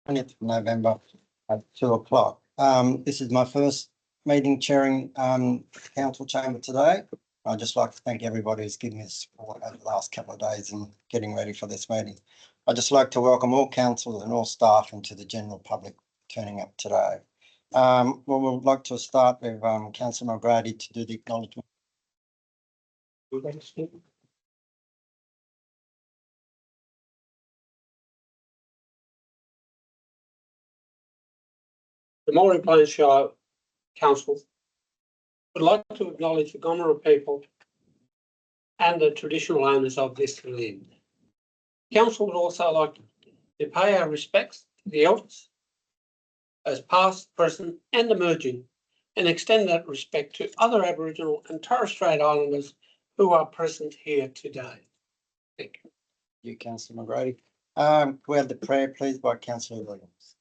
20th of November at 2 o'clock. This is my first meeting chairing council chamber today. I'd just like to thank everybody who's given me support over the last couple of days in getting ready for this meeting. I'd just like to welcome all councillors and all staff and to the general public turning up today. Well, we'd like to start with Councillor Moree to do the acknowledgement. The Moree Shire Council would like to acknowledge the Gomeroi people and the traditional owners of this land. Council would also like to pay our respects to the elders as past, present and emerging, and extend that respect to other Aboriginal and Torres Strait Islanders who are present here today. Thank you. You, Councillor Moree. Can we have the prayer, please, by Councillor Williams?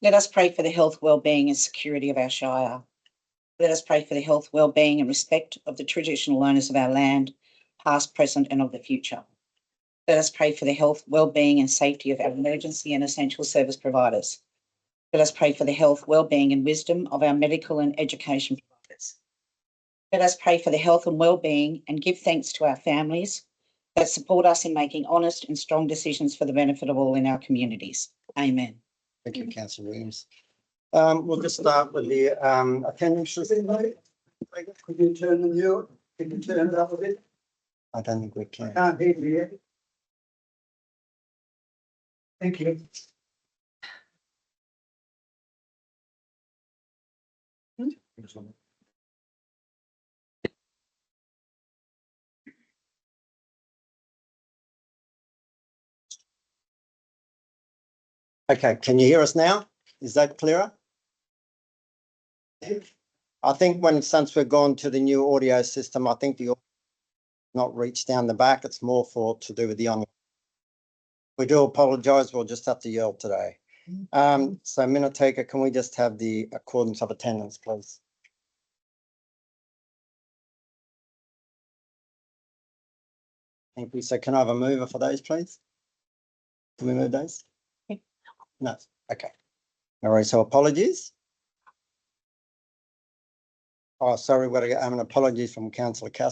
Let us pray for the health, well-being and security of our Shire. Let us pray for the health, well-being and respect of the traditional owners of our land, past, present and of the future. Let us pray for the health, well-being and safety of our emergency and essential service providers. Let us pray for the health, well-being and wisdom of our medical and education providers. Let us pray for the health and well-being and give thanks to our families that support us in making honest and strong decisions for the benefit of all in our communities. Amen. Thank you, Councillor Williams. We'll just start with the attendance. Could you turn the view? Can you turn it up a bit? I don't think we can. Can't hear you yet. Thank you. Okay, can you hear us now? Is that clearer? I think since we've gone to the new audio system, I think the not reach down the back. It's more to do with the online. We do apologise. We'll just have to yell today. So minute taker, can we just have the accordance of attendance, please? Thank you. So can I have a mover for those, please? Can we move those? No. Okay. All right. So apologies. Oh, sorry. We've got to get an apology from Councillor Cass.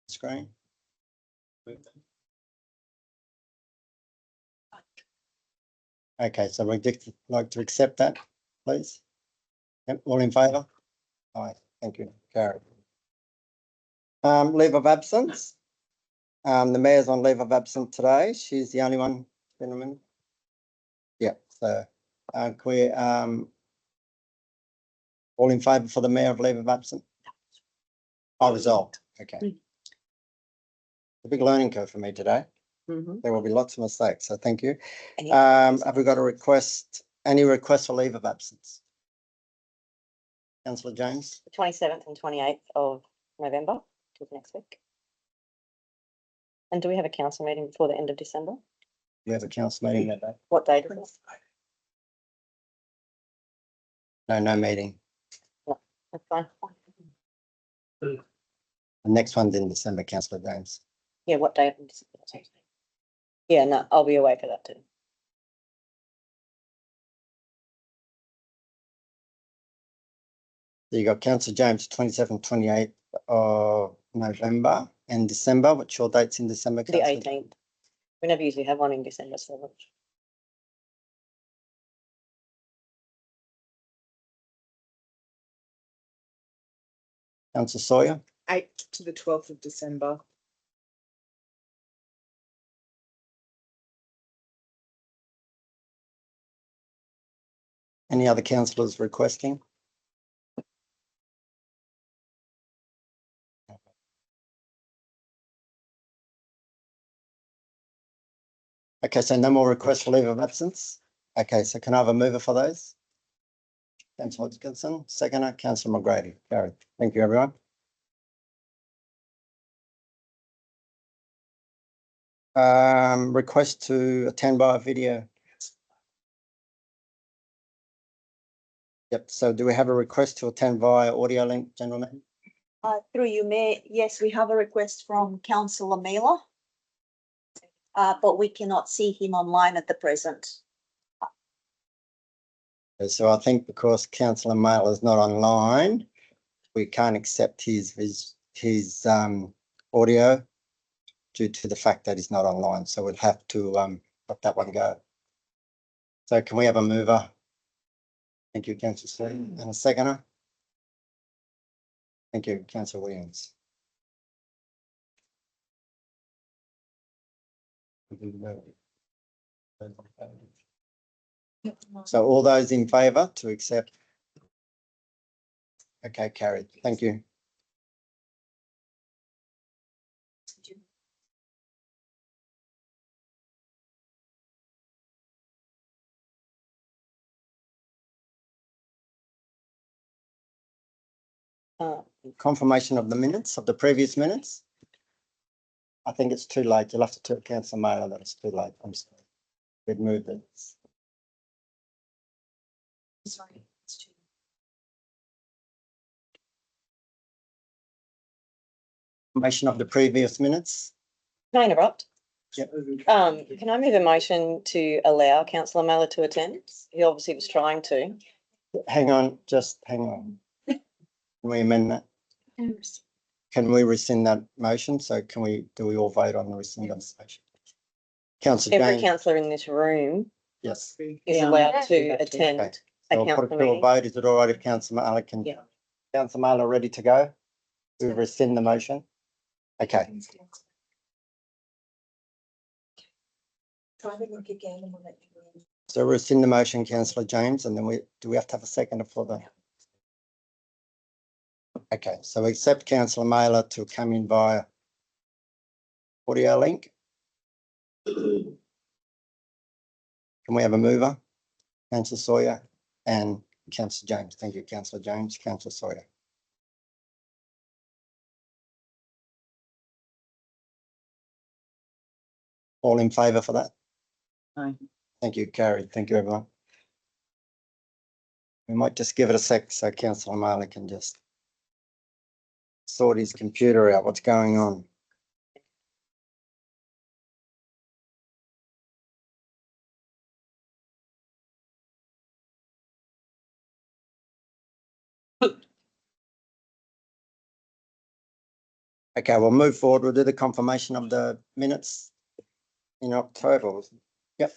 Screen. Okay. So we'd like to accept that, please. Yep, all in favour? Aye. Thank you. Carried. Leave of absence. The mayor's on leave of absence today. She's the only one, gentlemen. Yeah. So can we all in favour for the mayor of leave of absence? Oh, resolved. Okay. A big learning curve for me today. There will be lots of mistakes. So thank you. Have we got a request? Any requests for leave of absence? Councillor James. 27th and 28th of November till next week. And do we have a council meeting before the end of December? You have a council meeting that day? What date is this? No meeting. No, that's fine. The next one's in December, Councillor James. Yeah, what date in December? Yeah, no, I'll be away for that too. So you got Councillor James, 27th, 28th of November and December. What's your dates in December? The 18th. We never usually have one in December, so much. Councillor Sawyer. 8th to the 12th of December. Any other councillors requesting? Okay, so no more requests for leave of absence. Okay, so can I have a mover for those? Councillor Hodgkinson, seconder, Councillor Moree. Carried. Thank you, everyone. Request to attend by video. Yep. So do we have a request to attend via audio link, gentlemen? Through you, Mayor, yes, we have a request from Councillor Mailer. but we cannot see him online at the present. So I think because councillor Mail is not online, we can't accept his audio due to the fact that he's not online. So we'll have to let that one go. So can we have a mover? Thank you, councillor Slee, and a seconder. Thank you, councillor Williams. So all those in favour to accept? Okay, carried. Thank you. Confirmation of the minutes of the previous minutes. I think it's too late. You'll have to tell councillor Mailer that it's too late. I'm sorry. We'd moved it. Sorry, it's too. Confirmation of the previous minutes. Can I interrupt? Yep. Can I move a motion to allow councillor Mallard to attend? He obviously was trying to. Hang on, just hang on. Can we amend that? Can we rescind that motion? So do we all vote on the rescind of the motion? Councillor Every James, councillor in this room yes. is Yeah. allowed to Okay. attend a So I'll put council it to a meeting. vote. Is it all right if councillor Mailer can? Yeah. Councillor Mailer ready to go? We rescind the motion? Okay. Try to look again and we'll let you in. So rescind the motion, councillor James, and then do we have to have a second for the? Okay, so we accept councillor Mailer to come in via audio link. Can we have a mover? Councillor Sawyer and councillor James. Thank you, councillor James. Councillor Sawyer. All in favour for that? Aye. Thank you, carried. Thank you, everyone. We might just give it a sec so councillor Mailer can just sort his computer out. What's going on? Okay, we'll move forward. We'll do the confirmation of the minutes in October. Yep.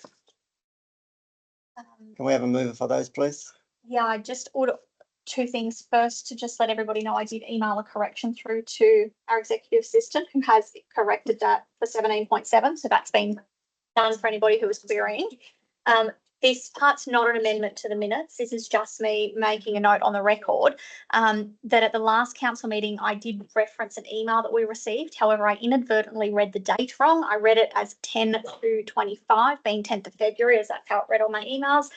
Can we have a mover for those, please? Yeah, I just ordered two things. First, to just let everybody know, I did email a correction through to our executive assistant who has corrected that for 17.7. So that's been done for anybody who was querying. This part's not an amendment to the minutes. This is just me making a note on the record that at the last council meeting, I did reference an email that we received. However, I inadvertently read the date wrong. I read it as 10/2/25, being 10th of February, as that's how it read on my emails.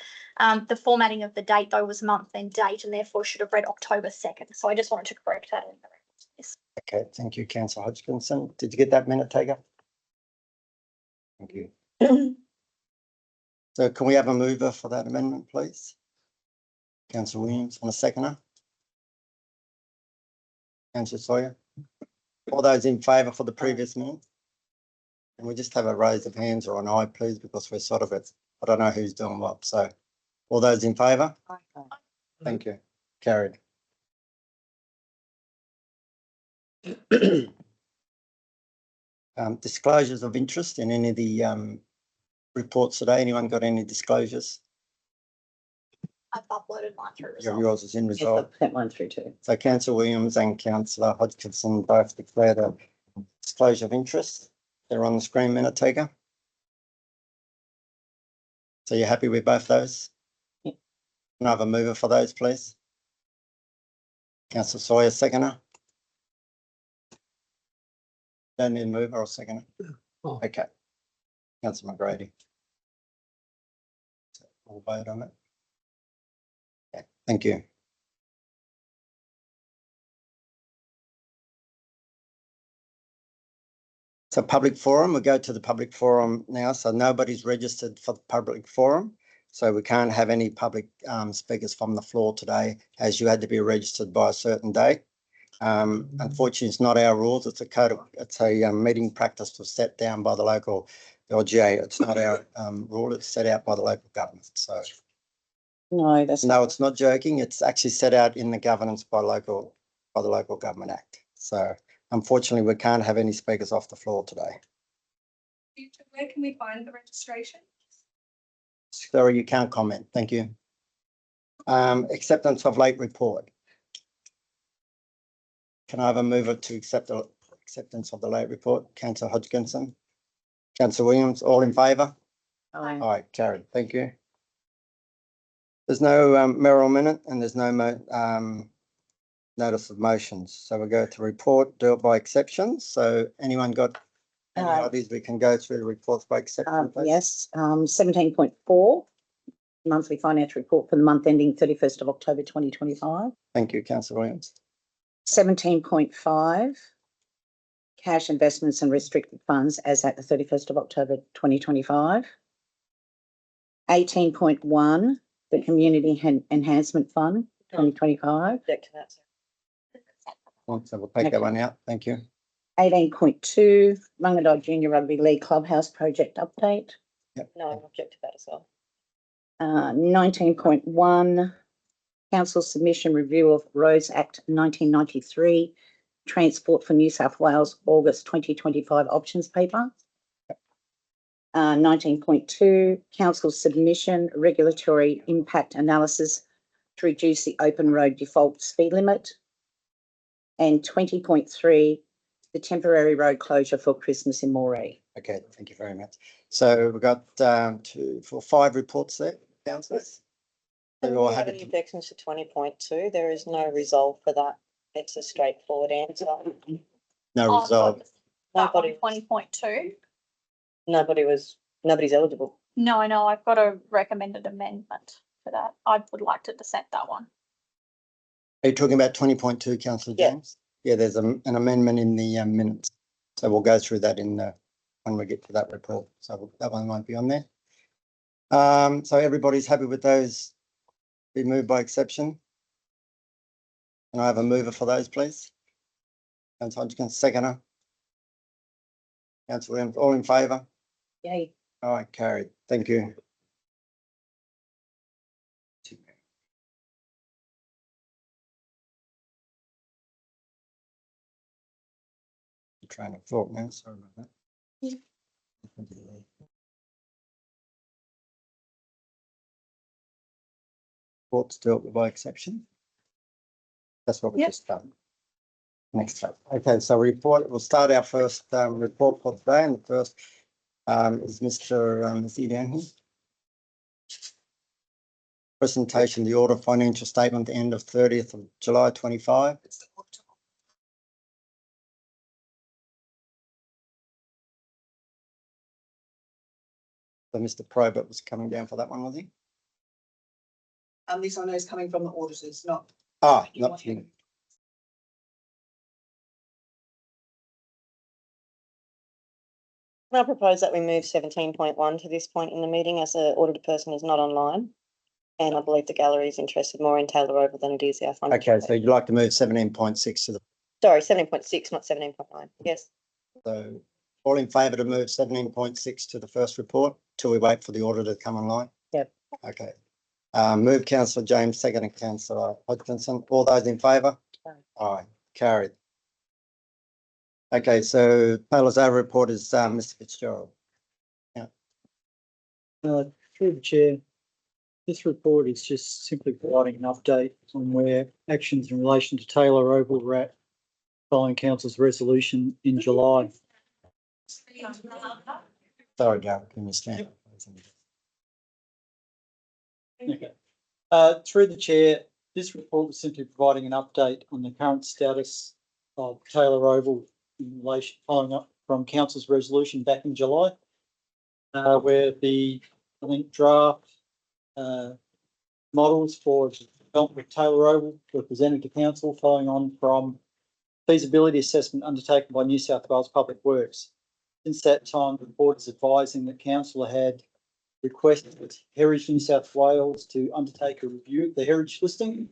The formatting of the date, though, was month and date, and therefore should have read October 2nd. So I just wanted to correct that in the record. Yes. Okay, thank you, councillor Hodgkinson. Did you get that minute taker? Thank you. So can we have a mover for that amendment, please? Councillor Williams and a seconder. Councillor Sawyer. All those in favour for the previous minute? Can we just have a raise of hands or an eye, please, because we're sort of I don't know who's doing what. So all those in favour? Thank you. Carried. Disclosures of interest in any of the reports today. Anyone got any disclosures? I've uploaded mine through Your- results. Yours is in Yes, result. I've sent one through too. So councillor Williams and councillor Hodgkinson both declared a disclosure of interest. They're on the screen, minute taker. So you're happy with both those? Yep. Can I have a mover for those, please? Councillor Sawyer, seconder. Don't need a mover or seconder. Oh. Okay. Councillor McGrady. So we'll vote on it. Okay, thank you. So public forum, we go to the public forum now. So nobody's registered for the public forum. So we can't have any public speakers from the floor today, as you had to be registered by a certain date. Unfortunately, it's not our rules. It's a code. It's a meeting practice was set down by the local LGA. It's not our rule. It's set out by the local government. So No, that's no, it's not joking. It's actually set out in the governance by the Local Government Act. So unfortunately, we can't have any speakers off the floor today. Where can we find the registration? Sorry, you can't comment. Thank you. Acceptance of late report. Can I have a mover to accept the acceptance of the late report? Councillor Hodgkinson, Councillor Williams, all in favour? Aye. All right, carried. Thank you. There's no mayoral minute and there's no notice of motions. So we'll go to report, do it by exception. So anyone got any ideas? We can go through the reports by exception, please. Yes, 17.4, monthly financial report for the month ending 31st of October 2025. Thank you, Councillor Williams. 17.5, cash investments and restricted funds as at the 31st of October 2025. 18.1, the Community Enhancement Fund 2025. Object to that, sir. So we'll take that one out. Thank you. 18.2, Mungandai Junior Rugby League Clubhouse Project Update. No, I object to that as well. 19.1, Council Submission Review of Roads Act 1993, Transport for New South Wales, August 2025 Options Paper. 19.2, Council Submission Regulatory Impact Analysis to reduce the open road default speed limit. And 20.3, the temporary road closure for Christmas in Moree. Okay, thank you very much. So we've got 5 reports there, councillors. Do They're all we have happy any to- objections to 20.2? There is no resolve for that. It's a straightforward answer. No resolve. Nobody, 20.2. nobody's eligible. No, I've got a recommended amendment for that. I would like to dissent that one. Are you talking about 20.2, Councillor Yeah. James? Yeah, there's an amendment in the minutes. So we'll go through that when we get to that report. So that one won't be on there. So everybody's happy with those be moved by exception? Can I have a mover for those, please? Councillor Hodgkin, seconder. Councillor Williams, all in favour? Yay. All right, carried. Thank you. Train of thought now, sorry about that. Reports dealt with by exception. That's what we Yep. just done. Next up. Okay, so report, we'll start our first report for today, and the first is Mr. Is he down here? Presentation, the order financial statement, the end of 30th of July 25. So Mr. Probert was coming down for that one, was he? This I know is coming from the auditors, not. Ah, You not want him. I propose that we move 17.1 to this point in the meeting as the audited person is not online. And I believe the gallery is interested more in Taylor Oval than it is our financial. Okay, so you'd like to move 17.6 to the, Sorry, 17.6, not 17.9. Yes. so all in favour to move 17.6 to the first report till we wait for the auditor to come online? Yep. Okay. Move Councillor James, second and Councillor Hodgkinson. All those in favour? Aye. Aye, carried. Okay, so Taylor's over report is Mr. Fitzgerald. Through the chair, this report is just simply providing an update on where actions in relation to Taylor Oval were at following council's resolution in July. Sorry, Gary, can you stand? Okay. Through the chair, this report was simply providing an update on the current status of Taylor Oval in relation following up from council's resolution back in July, where the draft models for development of Taylor Oval were presented to council following on from feasibility assessment undertaken by New South Wales Public Works. Since that time, the board is advising that council had requested Heritage New South Wales to undertake a review of the heritage listing.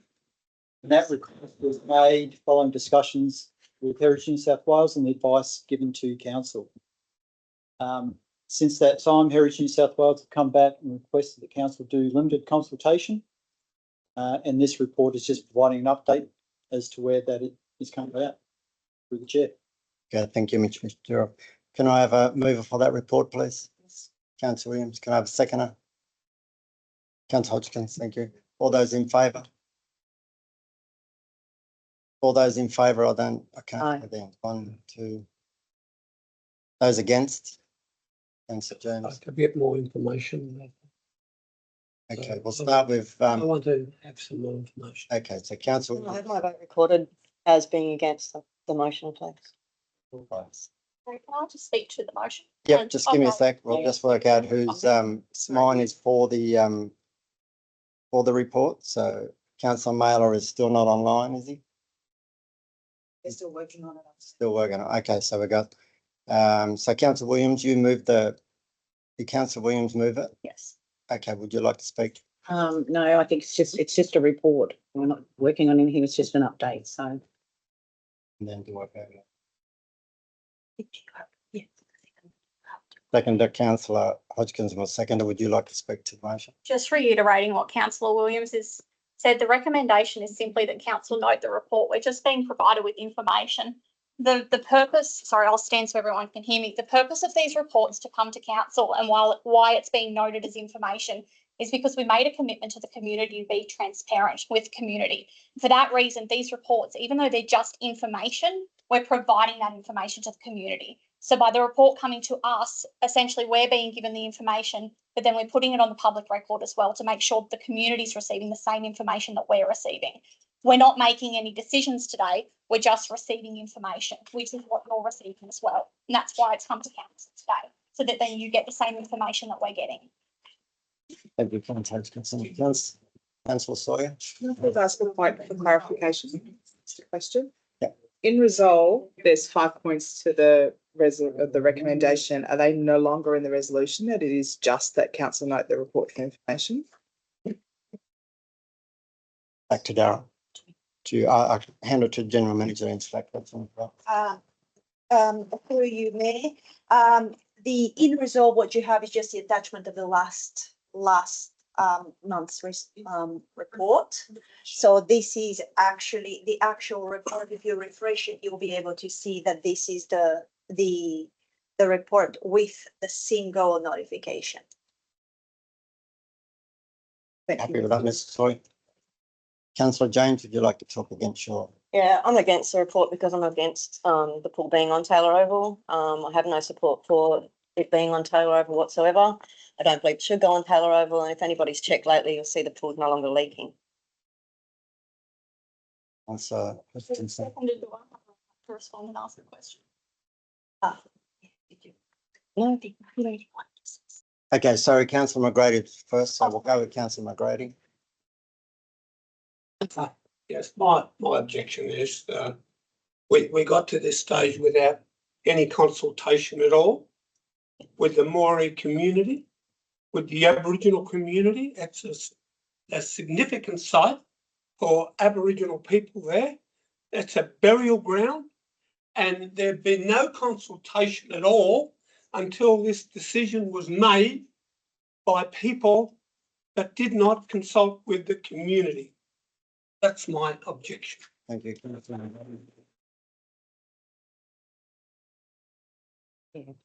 And that request was made following discussions with Heritage New South Wales and the advice given to council. Since that time, Heritage New South Wales have come back and requested that council do limited consultation. And this report is just providing an update as to where that is coming about through the chair. Okay, thank you, Mr. Chair. Can I have a mover for that report, please? Councillor Williams, can I have a seconder? Councillor Hodgkins, thank you. All those in favour? All those in favour, I can't. Aye. Then 1, 2. Those against? Councillor I'd James. like a bit more information. Okay, we'll start with, I want to have some more information. okay, so councillor. I have my vote recorded as being against the motion, please. Sorry, can I just speak to the motion? Yep, And just give me a I'll- sec. We'll just work out who's, mine is for the report. So councillor Mailer is still not online, is he? They're still working on it. Still working on, okay, so we got, so councillor Williams, you moved did councillor Williams move it? Yes. Okay, would you like to speak? No, I think it's just a report. We're not working on anything. It's just an update. So. And then do I go? Yeah. Seconder, councillor Hodgkins was seconder. Would you like to speak to the motion? Just reiterating what councillor Williams has said, the recommendation is simply that council note the report. We're just being provided with information. The purpose, sorry, I'll stand so everyone can hear me. The purpose of these reports to come to council and why it's being noted as information is because we made a commitment to the community to be transparent with community. For that reason, these reports, even though they're just information, we're providing that information to the community. So by the report coming to us, essentially we're being given the information, but then we're putting it on the public record as well to make sure the community is receiving the same information that we're receiving. We're not making any decisions today. We're just receiving information, which is what you're receiving as well. And that's why it's come to council today, so that then you get the same information that we're getting. Thank you, councillor Sawyer. Can I please ask a point for clarification? Just a question. Yeah. In resolve, there's 5 points to the recommendation. Are they no longer in the resolution? That it is just that council note the report for information? Back to Darren. I hand it to General Manager and Inspector. Through you, Mayor. The in resolve, what you have is just the attachment of the last month's report. So this is actually the actual report. If you refresh it, you'll be able to see that this is the report with the single notification. Thank Happy you. with that, Mr. Sawyer? Councillor James, would you like to talk against your? Yeah, I'm against the report because I'm against the pool being on Taylor Oval. I have no support for it being on Taylor Oval whatsoever. I don't believe it should go on Taylor Oval, and if anybody's checked lately, you'll see the pool's no longer leaking. Councillor Hodgkinson. Seconded, do I have to respond and ask a question? No, Okay, sorry, councillor McGrady first, so we'll go with councillor McGrady. Yes, my objection is we got to this stage without any consultation at all with the Moree community, with the Aboriginal community. It's a significant site for Aboriginal people there. It's a burial ground, and there'd been no consultation at all until this decision was made by people that did not consult with the community. That's my objection. Thank you, councillor McGrady.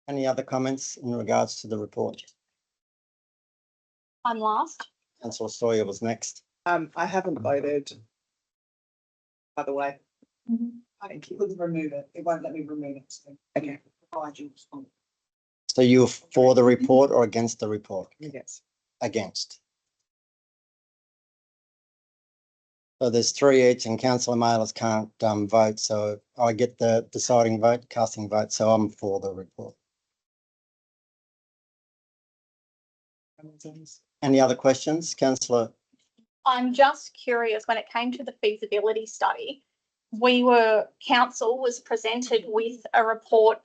Any other comments in regards to the report? I'm last. Councillor Sawyer was next. I haven't voted. By the way. I couldn't remove it. It won't let me remove it. So okay. Provide you response. So you're for the report or against the report? Yes. Against. So there's 3 each and councillor Mailers can't vote, so I get the deciding vote, casting vote, so I'm for the report. Any other questions, councillor? I'm just curious, when it came to the feasibility study, council was presented with a report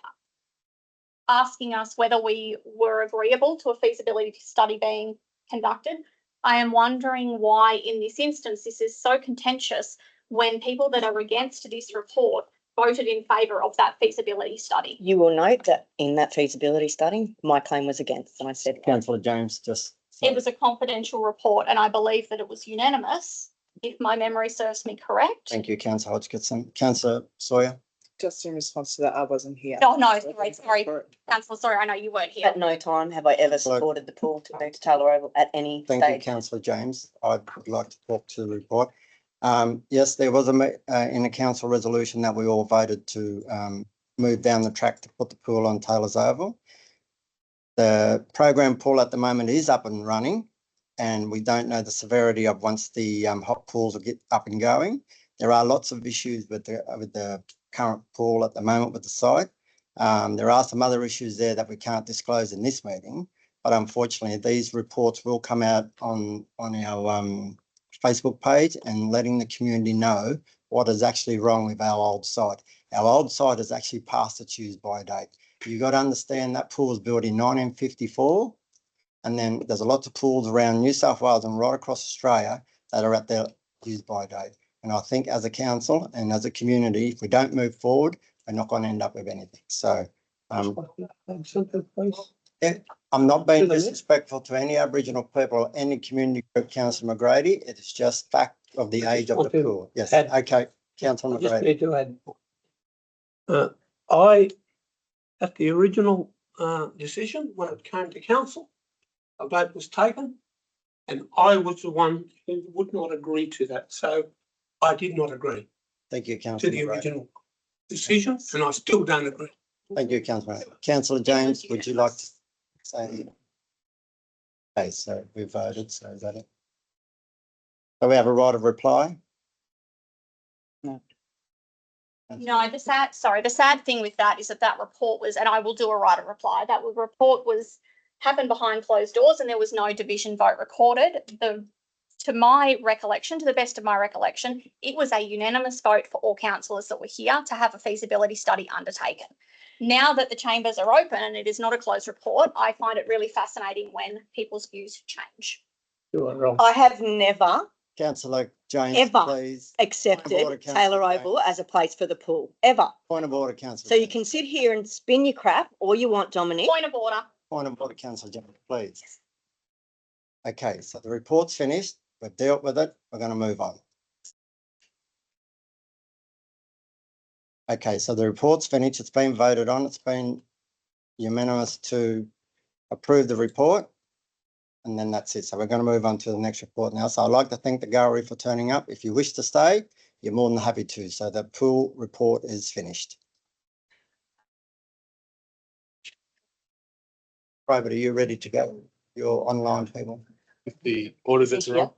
asking us whether we were agreeable to a feasibility study being conducted. I am wondering why in this instance this is so contentious when people that are against this report voted in favour of that feasibility study. You will note that in that feasibility study, my claim was against, and I said, Councillor James, just. It was a confidential report and I believe that it was unanimous, if my memory serves me correct. Thank you, councillor Hodgkinson. Councillor Sawyer? Just in response to that, I wasn't here. Oh, no, sorry, councillor, sorry, I know you weren't here. at no time have I ever supported the pool to move to Taylor Oval at any Thank you, stage. councillor James. I would like to talk to the report. Yes, there was in a council resolution that we all voted to move down the track to put the pool on Taylor's Oval. The program pool at the moment is up and running, and we don't know the severity of once the hot pools will get up and going. There are lots of issues with the current pool at the moment with the site. There are some other issues there that we can't disclose in this meeting, but unfortunately these reports will come out on our Facebook page and letting the community know what is actually wrong with our old site. Our old site has actually passed its use by date. You've got to understand that pool was built in 1954, and then there's a lot of pools around New South Wales and right across Australia that are at their use by date. And I think as a council and as a community, if we don't move forward, we're not going to end up with anything. So I'm not being disrespectful to any Aboriginal people or any community group, Councillor McGrady. It is just fact of the age of the pool. Yes, okay, Councillor I just McGrady. need to add. I, at the original decision, when it came to council, a vote was taken and I was the one who would not agree to that. So I did not agree Thank you, to Councillor the McGrady. original decision and I still don't agree. Thank you, Councillor. Councillor James, would you like to say anything? Okay, so we voted, so is that it? So we have a right of reply? No, the sad thing with that is that report was, and I will do a right of reply, that report happened behind closed doors and there was no division vote recorded. To my recollection, to the best of my recollection, it was a unanimous vote for all councillors that were here to have a feasibility study undertaken. Now that the chambers are open and it is not a closed report, I find it really fascinating when people's views change. You are wrong. I have never Councillor James, Ever. please. accepted Point of order, Taylor Councillor Oval James. as a place for the pool, ever. Point of order, Councillor. So you James. can sit here and spin your crap all you want, Dominic. Point of order. Point of order, Councillor James, please. Okay, so the report's finished. We've dealt with it. We're going to move on. Okay, so the report's finished. It's been voted on. It's been unanimous to approve the report. And then that's it. So we're going to move on to the next report now. So I'd like to thank the gallery for turning up. If you wish to stay, you're more than happy to. So the pool report is finished. Robert, are you ready to go? Your online people? The orders that are on.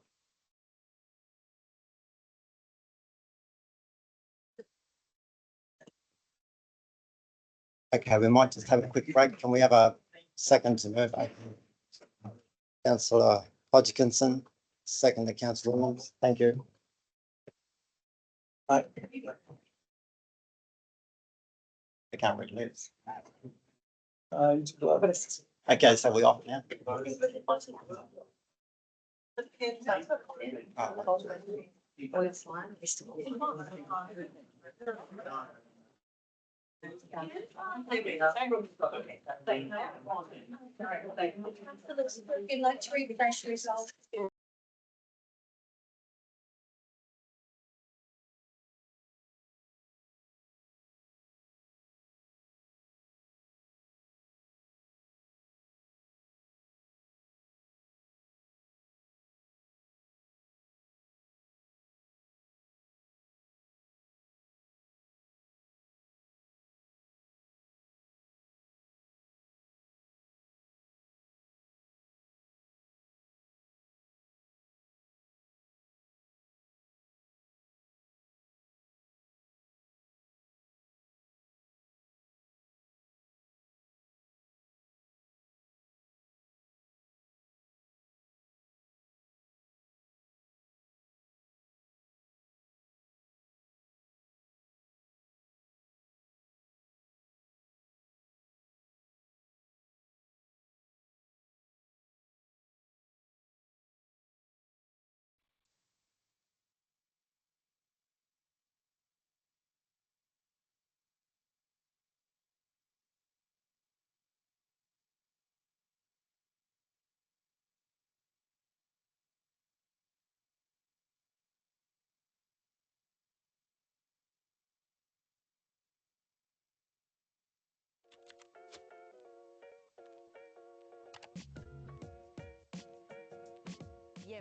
Okay, we might just have a quick break. Can we have a second to move? Councillor Hodgkinson, second to Councillor Williams. Thank you. Right. I can't read lips. Okay, so we off now. You'd like to refresh yourself.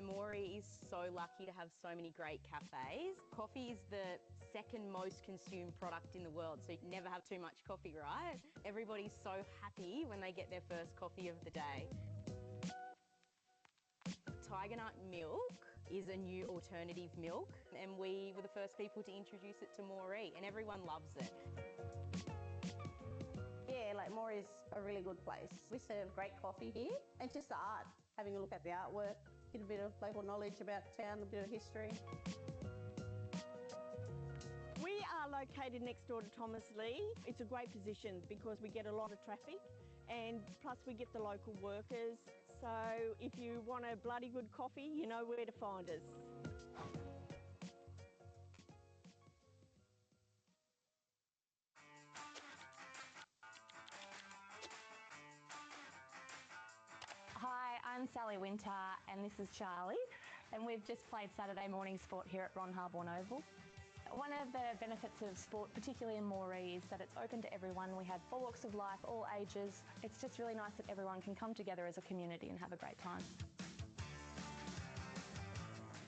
Moree is so lucky to have so many great cafes. Coffee is the second most consumed product in the world, so you never have too much coffee, right? Everybody's so happy when they get their first coffee of the day. Tiger nut milk is a new alternative milk, and we were the first people to introduce it to Moree, and everyone loves it. Yeah, like Moree's a really good place. We serve great coffee here, and just the art, having a look at the artwork, get a bit of local knowledge about town, a bit of history. We are located next door to Thomas Lee. It's a great position because we get a lot of traffic, and plus we get the local workers. So if you want a bloody good coffee, you know where to find us. Hi, I'm Sally Winter and this is Charlie, and we've just played Saturday morning sport here at Ron Harborne Oval. One of the benefits of sport, particularly in Moree, is that it's open to everyone. We have all walks of life, all ages. It's just really nice that everyone can come together as a community and have a great time.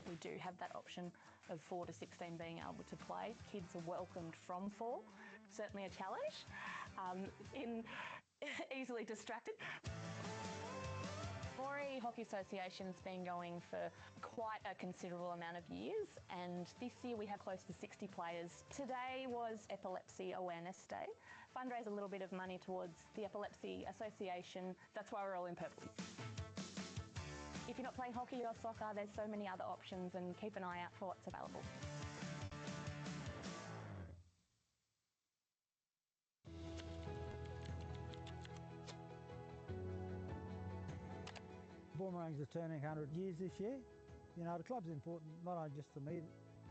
We do have that option of 4 to 16 being able to play. Kids are welcomed from 4, certainly a challenge, easily distracted. Moree Hockey Association's been going for quite a considerable amount of years, and this year we have close to 60 players. Today was Epilepsy Awareness Day. Fundraise a little bit of money towards the Epilepsy Association. That's why we're all in purple. If you're not playing hockey or soccer, there's so many other options, and keep an eye out for what's available. Boomerang's are turning 100 years this year. You know, the club's important, not only just to me,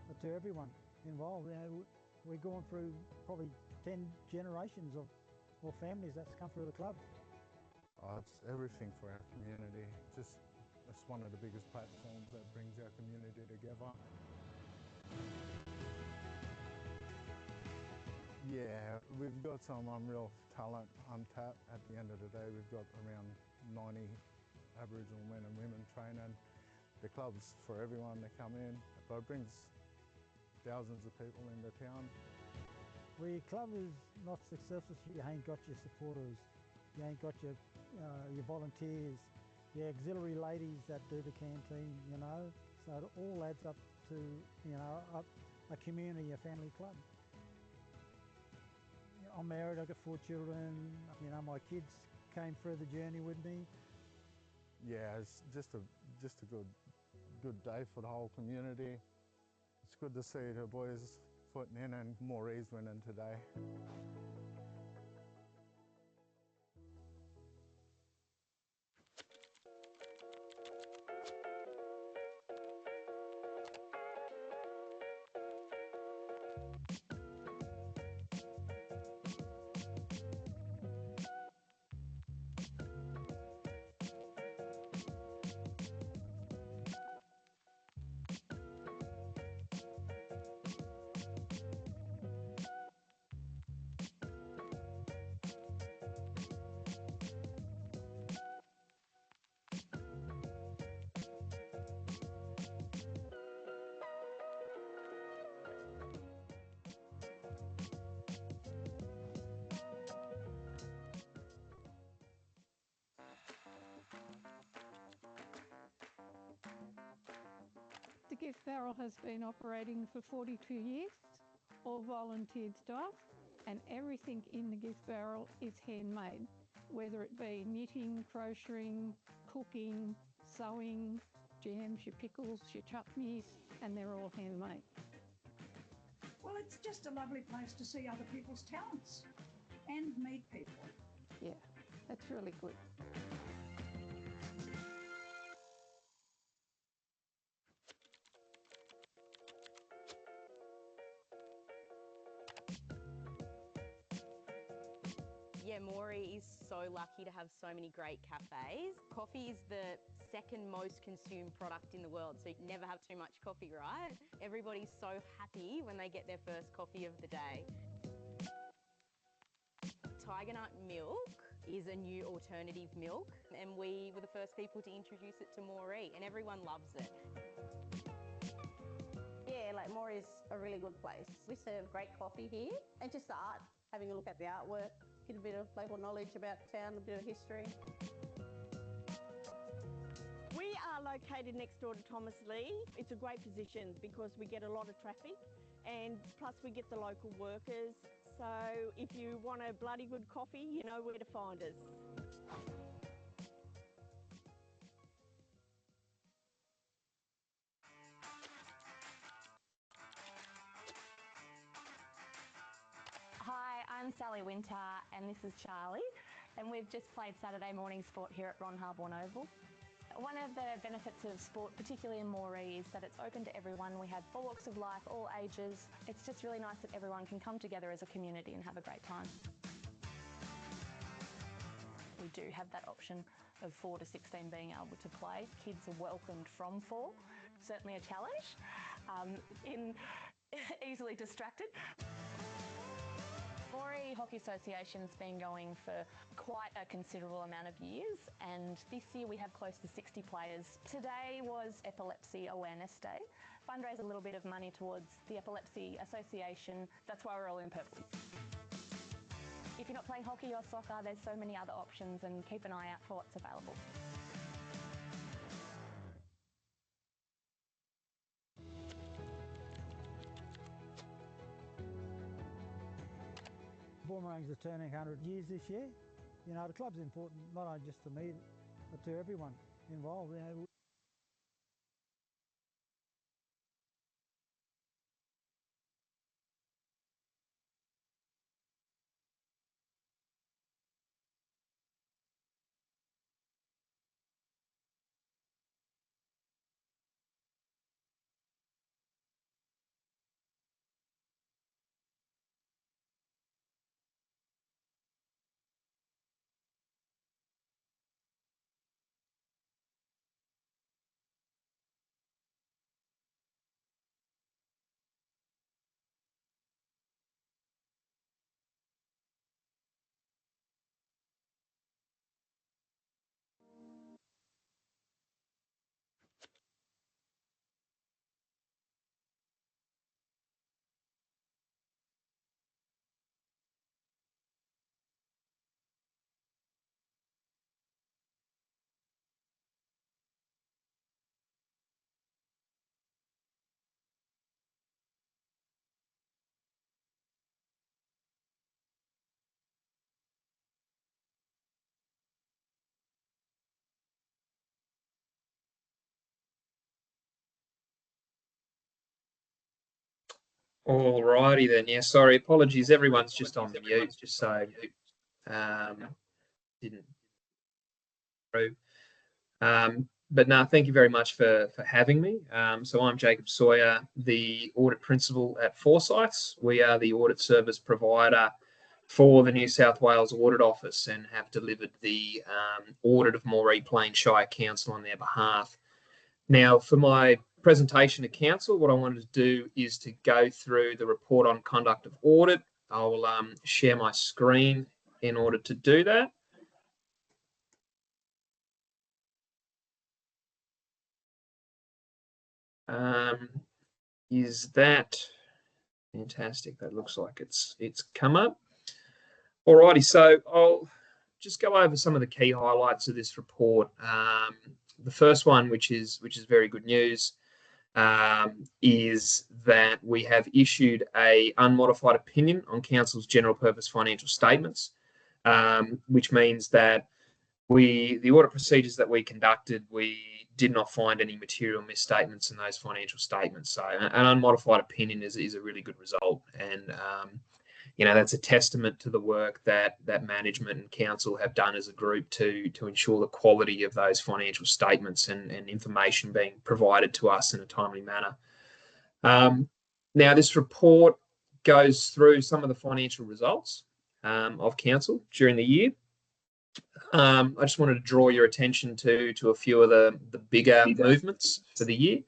but to everyone involved. You know, we're going through probably 10 generations of families that's come through the club. Oh, it's everything for our community. It's one of the biggest platforms that brings our community together. Yeah, we've got some unreal talent untapped. At the end of the day, we've got around 90 Aboriginal men and women training. The club's for everyone to come in, but it brings thousands of people into town. Well, your club is not successful if you ain't got your supporters, you ain't got your volunteers, your auxiliary ladies that do the canteen, you know. So it all adds up to, you know, a community, a family club. I'm married, I've got 4 children, you know, my kids came through the journey with me. Yeah, it's just a good day for the whole community. It's good to see the boys putting in and Moree's winning today. The gift barrel has been operating for 42 years, all volunteered staff, and everything in the gift barrel is handmade, whether it be knitting, crocheting, cooking, sewing, jams, your pickles, your chutneys, and they're all handmade. Well, it's just a lovely place to see other people's talents and meet people. Yeah, that's really good. Yeah, Moree is so lucky to have so many great cafes. Coffee is the second most consumed product in the world, so you never have too much coffee, right? Everybody's so happy when they get their first coffee of the day. Tiger nut milk is a new alternative milk, and we were the first people to introduce it to Moree, and everyone loves it. Yeah, like Moree's a really good place. We serve great coffee here and just the art, having a look at the artwork, get a bit of local knowledge about town, a bit of history. We are located next door to Thomas Lee. It's a great position because we get a lot of traffic and plus we get the local workers. So if you want a bloody good coffee, you know where to find us. Hi, I'm Sally Winter and this is Charlie, and we've just played Saturday morning sport here at Ron Harborne Oval. One of the benefits of sport, particularly in Moree, is that it's open to everyone. We have all walks of life, all ages. It's just really nice that everyone can come together as a community and have a great time. We do have that option of 4 to 16 being able to play. Kids are welcomed from 4. Certainly a challenge in easily distracted. Moree Hockey Association's been going for quite a considerable amount of years, and this year we have close to 60 players. Today was Epilepsy Awareness Day. Fundraise a little bit of money towards the Epilepsy Association. That's why we're all in purple. If you're not playing hockey or soccer, there's so many other options, and keep an eye out for what's available. Boomerangs are turning 100 years this year. You know, the club's important, not only just to me, but to everyone involved. You know. All righty then. Yeah, sorry, apologies. Everyone's just on mute, just so didn't through. But no, thank you very much for having me. So I'm Jacob Sawyer, the audit principal at Forsyths. We are the audit service provider for the New South Wales Audit Office and have delivered the audit of Moree Plains Shire Council on their behalf. Now, for my presentation to council, what I wanted to do is to go through the report on conduct of audit. I will share my screen in order to do that. Is that fantastic? That looks like it's come up. Alrighty, so I'll just go over some of the key highlights of this report. The first one, which is very good news, is that we have issued a unmodified opinion on council's general purpose financial statements, which means that the audit procedures that we conducted, we did not find any material misstatements in those financial statements. So an unmodified opinion is a really good result, and you know, that's a testament to the work that management and council have done as a group to ensure the quality of those financial statements and information being provided to us in a timely manner. Now, this report goes through some of the financial results of council during the year. I just wanted to draw your attention to a few of the bigger movements for the year.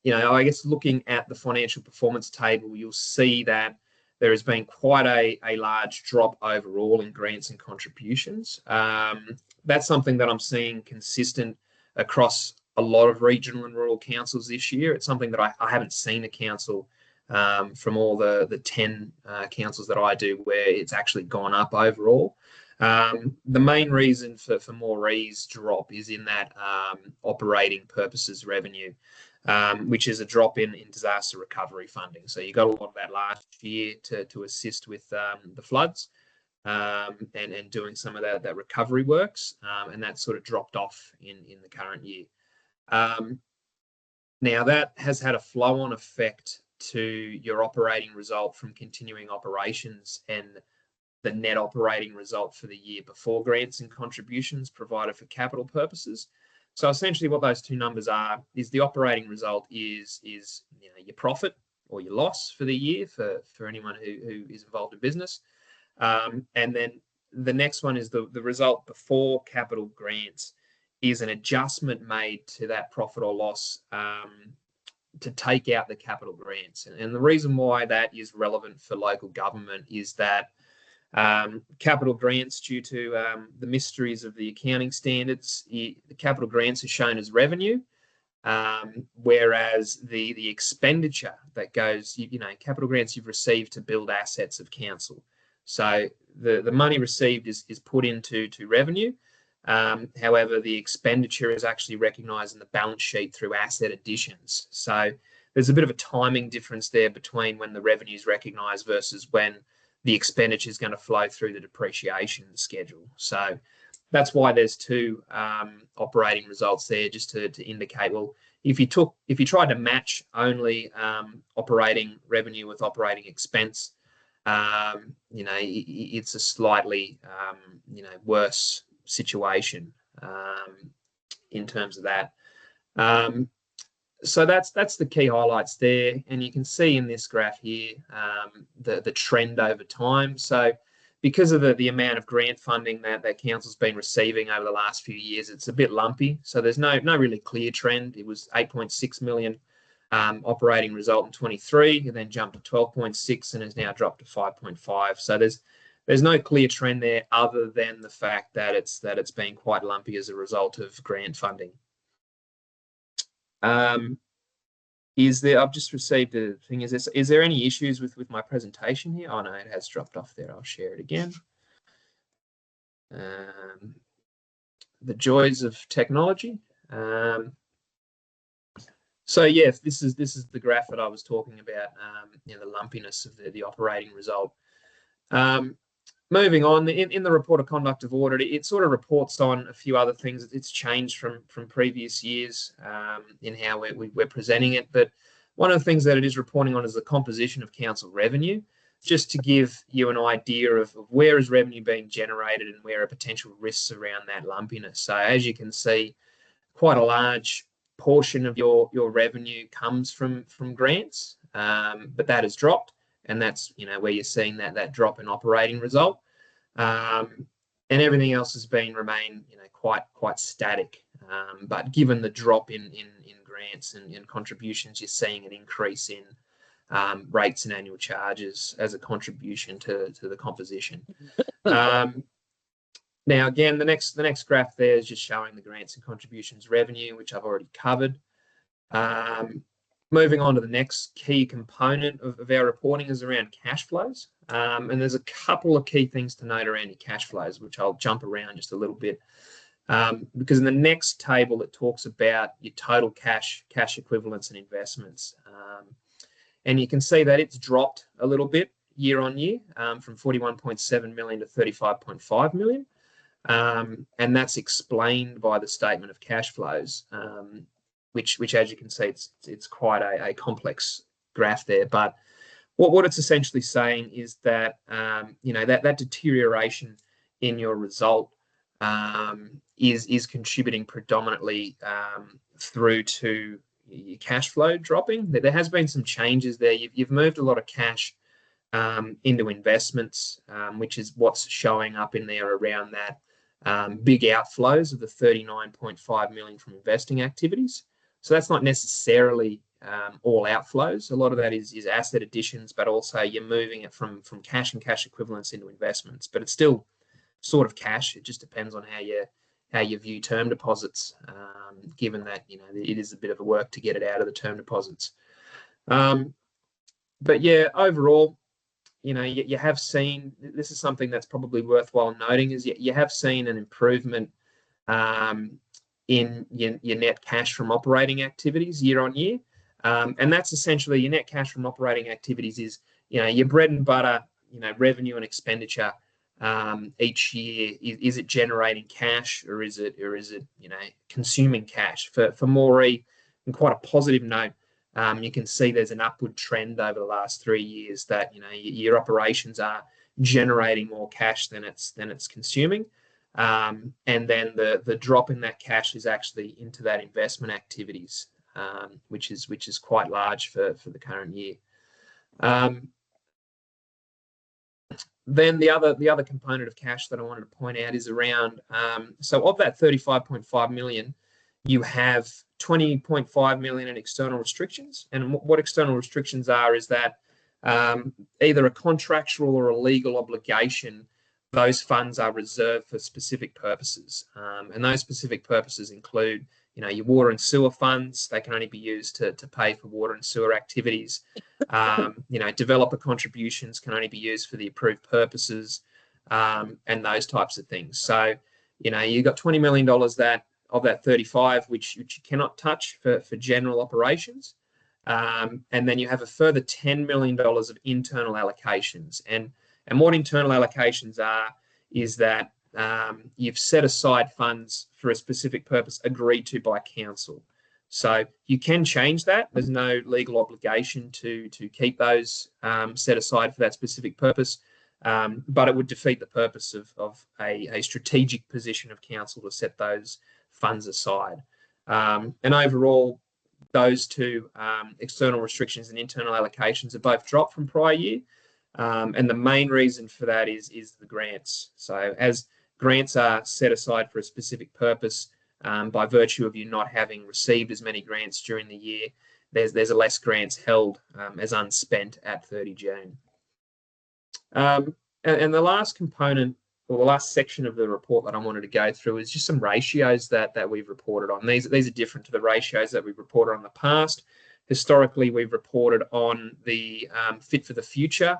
You know, I guess looking at the financial performance table, you'll see that there has been quite a large drop overall in grants and contributions. That's something that I'm seeing consistent across a lot of regional and rural councils this year. It's something that I haven't seen a council from all the 10 councils that I do where it's actually gone up overall. The main reason for Moree's drop is in that operating purposes revenue, which is a drop in disaster recovery funding. So you got a lot of that last year to assist with the floods and doing some of that recovery works, and that sort of dropped off in the current year. Now that has had a flow-on effect to your operating result from continuing operations and the net operating result for the year before grants and contributions provided for capital purposes. So essentially what those two numbers are is the operating result is your profit or your loss for the year for anyone who is involved in business. And then the next one is the result before capital grants is an adjustment made to that profit or loss to take out the capital grants. And the reason why that is relevant for local government is that capital grants, due to the mysteries of the accounting standards, the capital grants are shown as revenue, whereas the expenditure that goes, capital grants you've received to build assets of council. So the money received is put into revenue. However, the expenditure is actually recognised in the balance sheet through asset additions. So there's a bit of a timing difference there between when the revenue is recognised versus when the expenditure is going to flow through the depreciation schedule. So that's why there's two operating results there, just to indicate, well, if you tried to match only operating revenue with operating expense, it's a slightly worse situation in terms of that. So that's the key highlights there, and you can see in this graph here the trend over time. So because of the amount of grant funding that council's been receiving over the last few years, it's a bit lumpy. So there's no really clear trend. It was 8.6 million operating result in 23, and then jumped to 12.6 and has now dropped to 5.5. So there's no clear trend there other than the fact that it's been quite lumpy as a result of grant funding. I've just received a thing. Is there any issues with my presentation here? Oh no, it has dropped off there. I'll share it again. The joys of technology. So yes, this is the graph that I was talking about. The lumpiness of the operating result. Moving on, in the report of conduct of audit, it sort of reports on a few other things. It's changed from previous years in how we're presenting it. But one of the things that it is reporting on is the composition of council revenue, just to give you an idea of where is revenue being generated and where are potential risks around that lumpiness. So as you can see, quite a large portion of your revenue comes from grants, but that has dropped. And that's where you're seeing that drop in operating result, and everything else has remained quite static. But given the drop in grants and contributions, you're seeing an increase in rates and annual charges as a contribution to the composition. Now again, the next graph there is just showing the grants and contributions revenue, which I've already covered. Moving on to the next key component of our reporting is around cash flows. And there's a couple of key things to note around your cash flows, which I'll jump around just a little bit. Because in the next table, it talks about your total cash equivalents and investments. And you can see that it's dropped a little bit year on year, from 41.7 million to 35.5 million. And that's explained by the statement of cash flows, which as you can see, it's quite a complex graph there. But what it's essentially saying is that that deterioration in your result is contributing predominantly through to your cash flow dropping. There has been some changes there. You've moved a lot of cash into investments, which is what's showing up in there around that big outflows of the 39.5 million from investing activities. So that's not necessarily all outflows. A lot of that is asset additions, but also you're moving it from cash and cash equivalents into investments. But it's still sort of cash. It just depends on how you view term deposits, given that it is a bit of a work to get it out of the term deposits. But yeah, overall, you have seen, this is something that's probably worthwhile noting, is you have seen an improvement in your net cash from operating activities year on year. And that's essentially your net cash from operating activities is, your bread and butter, revenue and expenditure each year. Is it generating cash, or is it consuming cash? For Moree, in quite a positive note, you can see there's an upward trend over the last 3 years that your operations are generating more cash than it's consuming, and then the drop in that cash is actually into that investment activities, which is quite large for the current year. Then the other component of cash that I wanted to point out is around, so of that 35.5 million, you have 20.5 million in external restrictions. And what external restrictions are is that either a contractual or a legal obligation, those funds are reserved for specific purposes. And those specific purposes include, your water and sewer funds. They can only be used to pay for water and sewer activities. Developer contributions can only be used for the approved purposes, and those types of things. So, you've got $20 million of that 35, which you cannot touch for general operations. And then you have a further $10 million of internal allocations. And what internal allocations are is that you've set aside funds for a specific purpose agreed to by council. So you can change that. There's no legal obligation to keep those set aside for that specific purpose. But it would defeat the purpose of a strategic position of council to set those funds aside. And overall, those two external restrictions and internal allocations are both dropped from prior year. And the main reason for that is the grants. So as grants are set aside for a specific purpose, by virtue of you not having received as many grants during the year, there's a less grants held as unspent at 30 June. And the last component, or the last section of the report that I wanted to go through, is just some ratios that we've reported on. These are different to the ratios that we've reported on in the past. Historically, we've reported on the Fit for the Future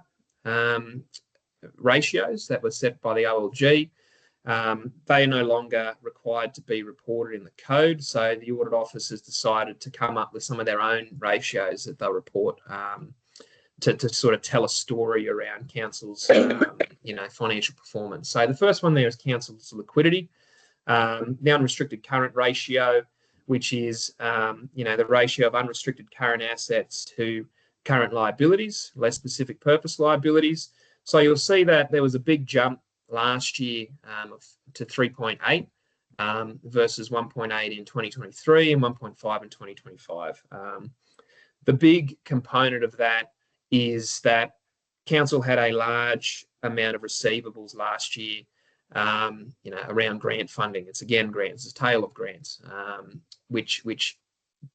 ratios that were set by the OLG. They are no longer required to be reported in the code, so the Audit Office has decided to come up with some of their own ratios that they'll report to sort of tell a story around council's financial performance. So the first one there is council's liquidity, the unrestricted current ratio, which is the ratio of unrestricted current assets to current liabilities, less specific purpose liabilities. So you'll see that there was a big jump last year to 3.8 versus 1.8 in 2023 and 1.5 in 2025. The big component of that is that council had a large amount of receivables last year, around grant funding. It's again grants, it's a tale of grants, which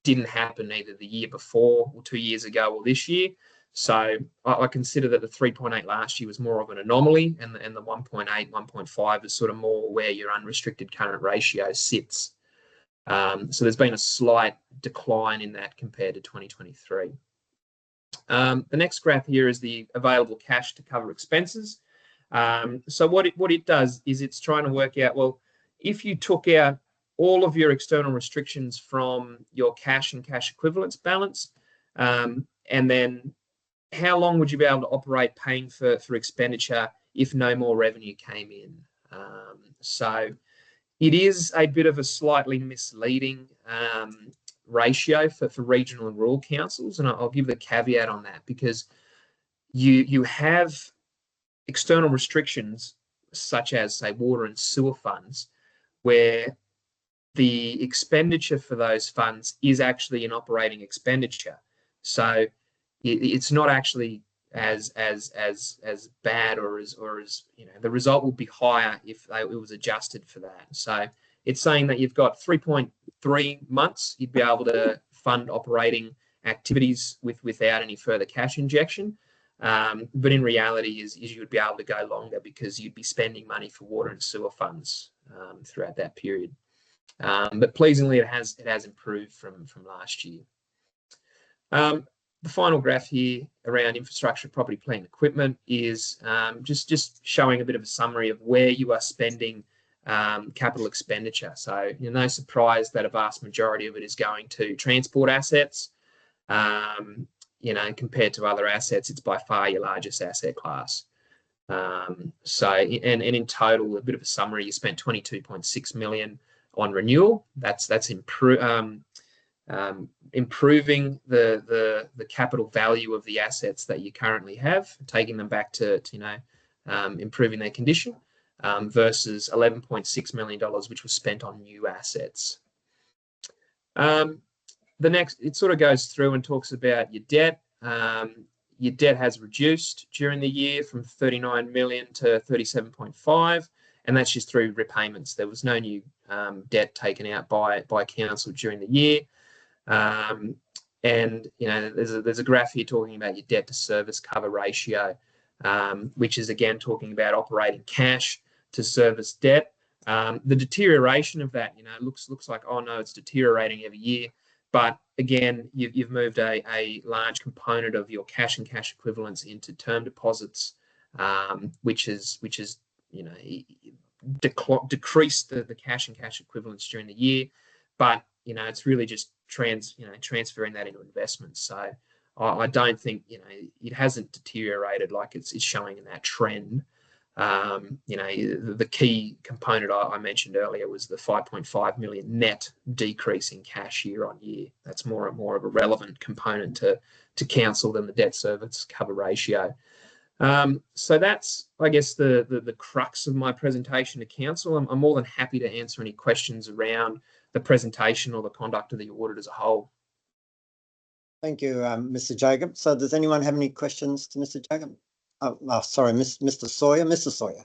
didn't happen either the year before or 2 years ago or this year. So I consider that the 3.8 last year was more of an anomaly, and the 1.8, 1.5 is sort of more where your unrestricted current ratio sits. So there's been a slight decline in that compared to 2023. The next graph here is the available cash to cover expenses. So what it does is it's trying to work out, well, if you took out all of your external restrictions from your cash and cash equivalents balance, and then how long would you be able to operate paying for expenditure if no more revenue came in? So it is a bit of a slightly misleading ratio for regional and rural councils, and I'll give the caveat on that, because you have external restrictions such as, say, water and sewer funds, where the expenditure for those funds is actually an operating expenditure. So it's not actually as bad, or as the result will be higher if it was adjusted for that. So it's saying that you've got 3.3 months you'd be able to fund operating activities without any further cash injection. But in reality is you would be able to go longer because you'd be spending money for water and sewer funds throughout that period. But pleasingly, it has improved from last year. The final graph here around infrastructure, property, plant, and equipment is just showing a bit of a summary of where you are spending capital expenditure. So you're no surprise that a vast majority of it is going to transport assets. You know, compared to other assets, it's by far your largest asset class. So in total, a bit of a summary, you spent 22.6 million on renewal. That's improving the capital value of the assets that you currently have, taking them back to improving their condition, versus $11.6 million, which was spent on new assets. The next, it sort of goes through and talks about your debt. Your debt has reduced during the year from 39 million to 37.5, and that's just through repayments. There was no new debt taken out by council during the year. And you know, there's a graph here talking about your debt to service cover ratio, which is again talking about operating cash to service debt. The deterioration of that, you know, looks like, oh no, it's deteriorating every year. But again, you've moved a large component of your cash and cash equivalents into term deposits, which is you know, decreased the cash and cash equivalents during the year. But you know, it's really just transferring that into investments. So I don't think, you know, it hasn't deteriorated like it's showing in that trend. You know, the key component I mentioned earlier was the 5.5 million net decrease in cash year on year. That's more of a relevant component to council than the debt service cover ratio. So that's, I guess, the crux of my presentation to council. I'm more than happy to answer any questions around the presentation or the conduct of the audit as a whole. Thank you, Mr. Jacob. So does anyone have any questions to Mr. Jacob? Oh, sorry, Mr. Sawyer. Mr. Sawyer,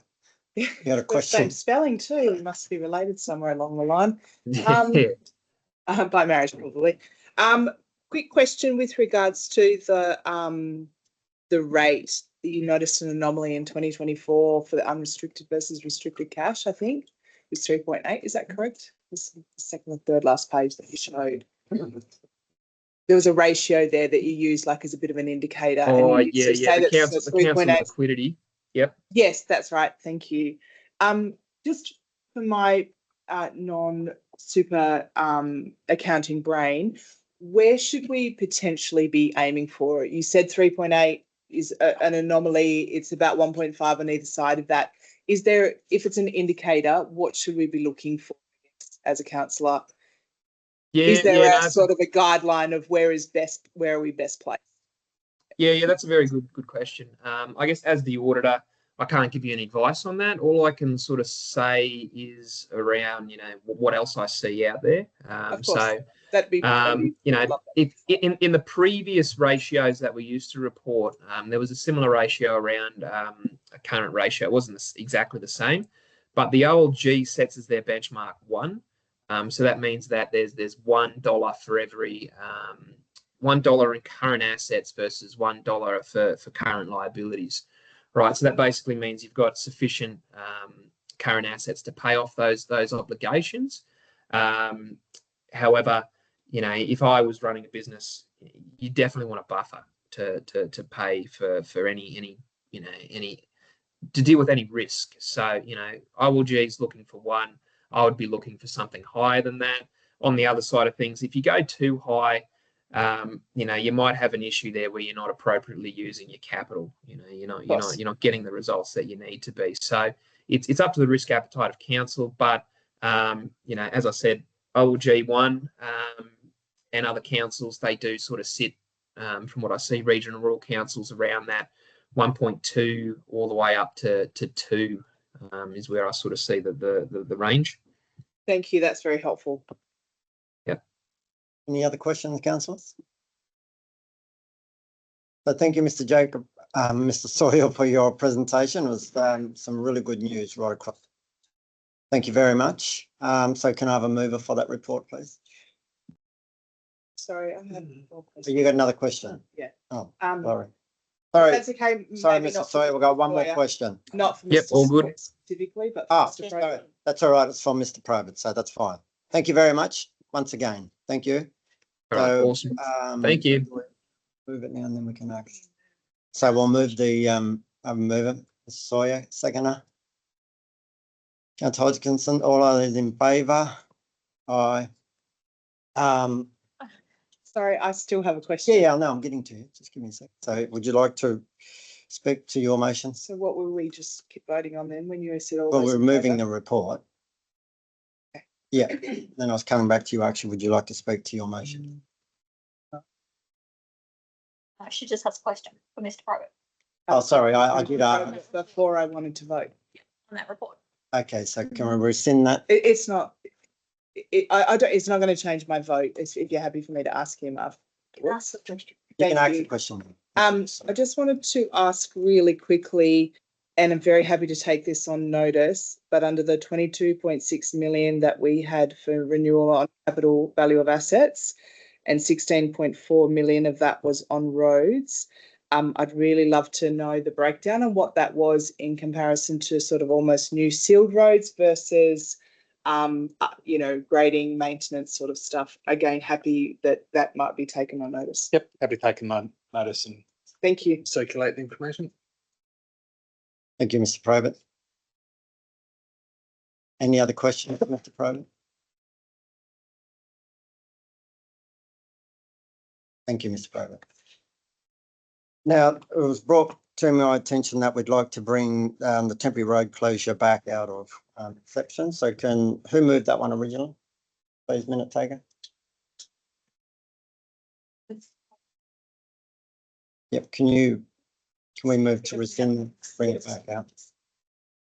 you had a question. Same spelling too. Must be related somewhere along the line. By marriage, probably. Quick question with regards to the rate. You noticed an anomaly in 2024 for the unrestricted versus restricted cash, I think, was 3.8. Is that correct? This is the second and third last page that you showed. There was a ratio there that you used like as a bit of an indicator. Oh, and yeah. The council liquidity. Yep. Yes, that's right. Thank you. Just for my non-super accounting brain, where should we potentially be aiming for? You said 3.8 is an anomaly. It's about 1.5 on either side of that. Is there, if it's an indicator, what should we be looking for as a councillor? Yeah, is there a sort of a guideline of where are we best placed? Yeah, that's a very good question. I guess as the auditor, I can't give you any advice on that. All I can sort of say is around, you know, what else I see out there. So that'd be you know, if in the previous ratios that we used to report, there was a similar ratio around a current ratio. It wasn't exactly the same, but the OLG sets as their benchmark 1. So that means that there's $1 for every $1 in current assets versus $1 for current liabilities, right? So that basically means you've got sufficient current assets to pay off those obligations. However, you know, if I was running a business, you definitely want a buffer to pay for any to deal with any risk. So, you know, OLG is looking for 1. I would be looking for something higher than that. On the other side of things, if you go too high, you know, you might have an issue there where you're not appropriately using your capital. You know, you're not getting the results that you need to be. So it's up to the risk appetite of council. But you know, as I said, OLG 1 and other councils, they do sort of sit, from what I see, regional rural councils around that 1.2 all the way up to 2 is where I sort of see the range. Thank you. That's very helpful. Yep. Any other questions, councillors? So thank you, Mr. Jacob, Mr. Sawyer, for your presentation. It was some really good news right across. Thank you very much. So can I have a mover for that report, please? Sorry, I had more So you got another question? Yeah. Oh, Um, sorry. if Sorry, that's okay. sorry, maybe Mr. not for Sawyer, we've got one more Sawyer, question. Not for Yep, Mr. all good. Sawyer specifically, but for Ah, Mr. sorry, Probert. that's all right. It's from Mr. Probert, so that's fine. Thank you very much once again. Thank you. All right, So, awesome. Thank you. Move it now and then we can act. So we'll move the, I'll move it. Mr. Sawyer, seconder. Councillor Hodgkinson, all others in favour? Aye. Sorry, I still have a question. Yeah, no, I'm getting to you. Just give me a sec. So would you like to speak to your motion? So what will we just keep voting on then when you said all Well, those we're in moving favour? the report. Yeah, then I was coming back to you, actually. Would you like to speak to your motion? She just has a question for Mr. Probert Oh, sorry, I did, Before I wanted to vote. on that report. okay, so can we rescind that? It's not, I don't, it's not going to change my vote if you're happy for me to ask him after. You can Thank ask you. the question. I just wanted to ask really quickly, and I'm very happy to take this on notice, but under the 22.6 million that we had for renewal on capital value of assets and 16.4 million of that was on roads, I'd really love to know the breakdown and what that was in comparison to sort of almost new sealed roads versus grading, maintenance sort of stuff. Again, happy that that might be taken on notice. Yep, happy taking on notice and Thank you. circulate the information. Thank you, Mr. Probert. Any other questions, Mr. Probert? Thank you, Mr. Probert. Now, it was brought to my attention that we'd like to bring the temporary road closure back out of exception. So who moved that one originally? Please, minute taker. Yep, can we move to rescind, bring it back out?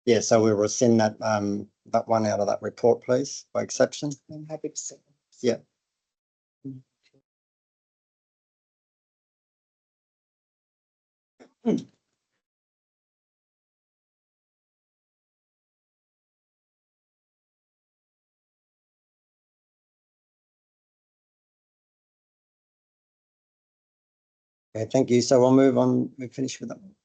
Yeah, so we'll rescind that that one out of that report, please, by exception. I'm happy to see. Yeah. Okay, thank you. So we'll move on. We finish with that one.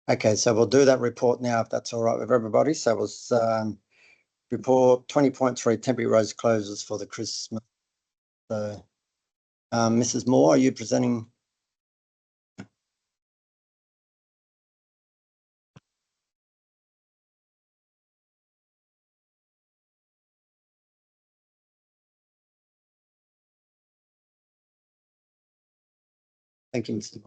Okay, so we'll do that report now, if that's all right with everybody. So it was report 20.3 temporary roads closures for the Christmas. So, Mrs. Moore, are you presenting? Thank you, Mr.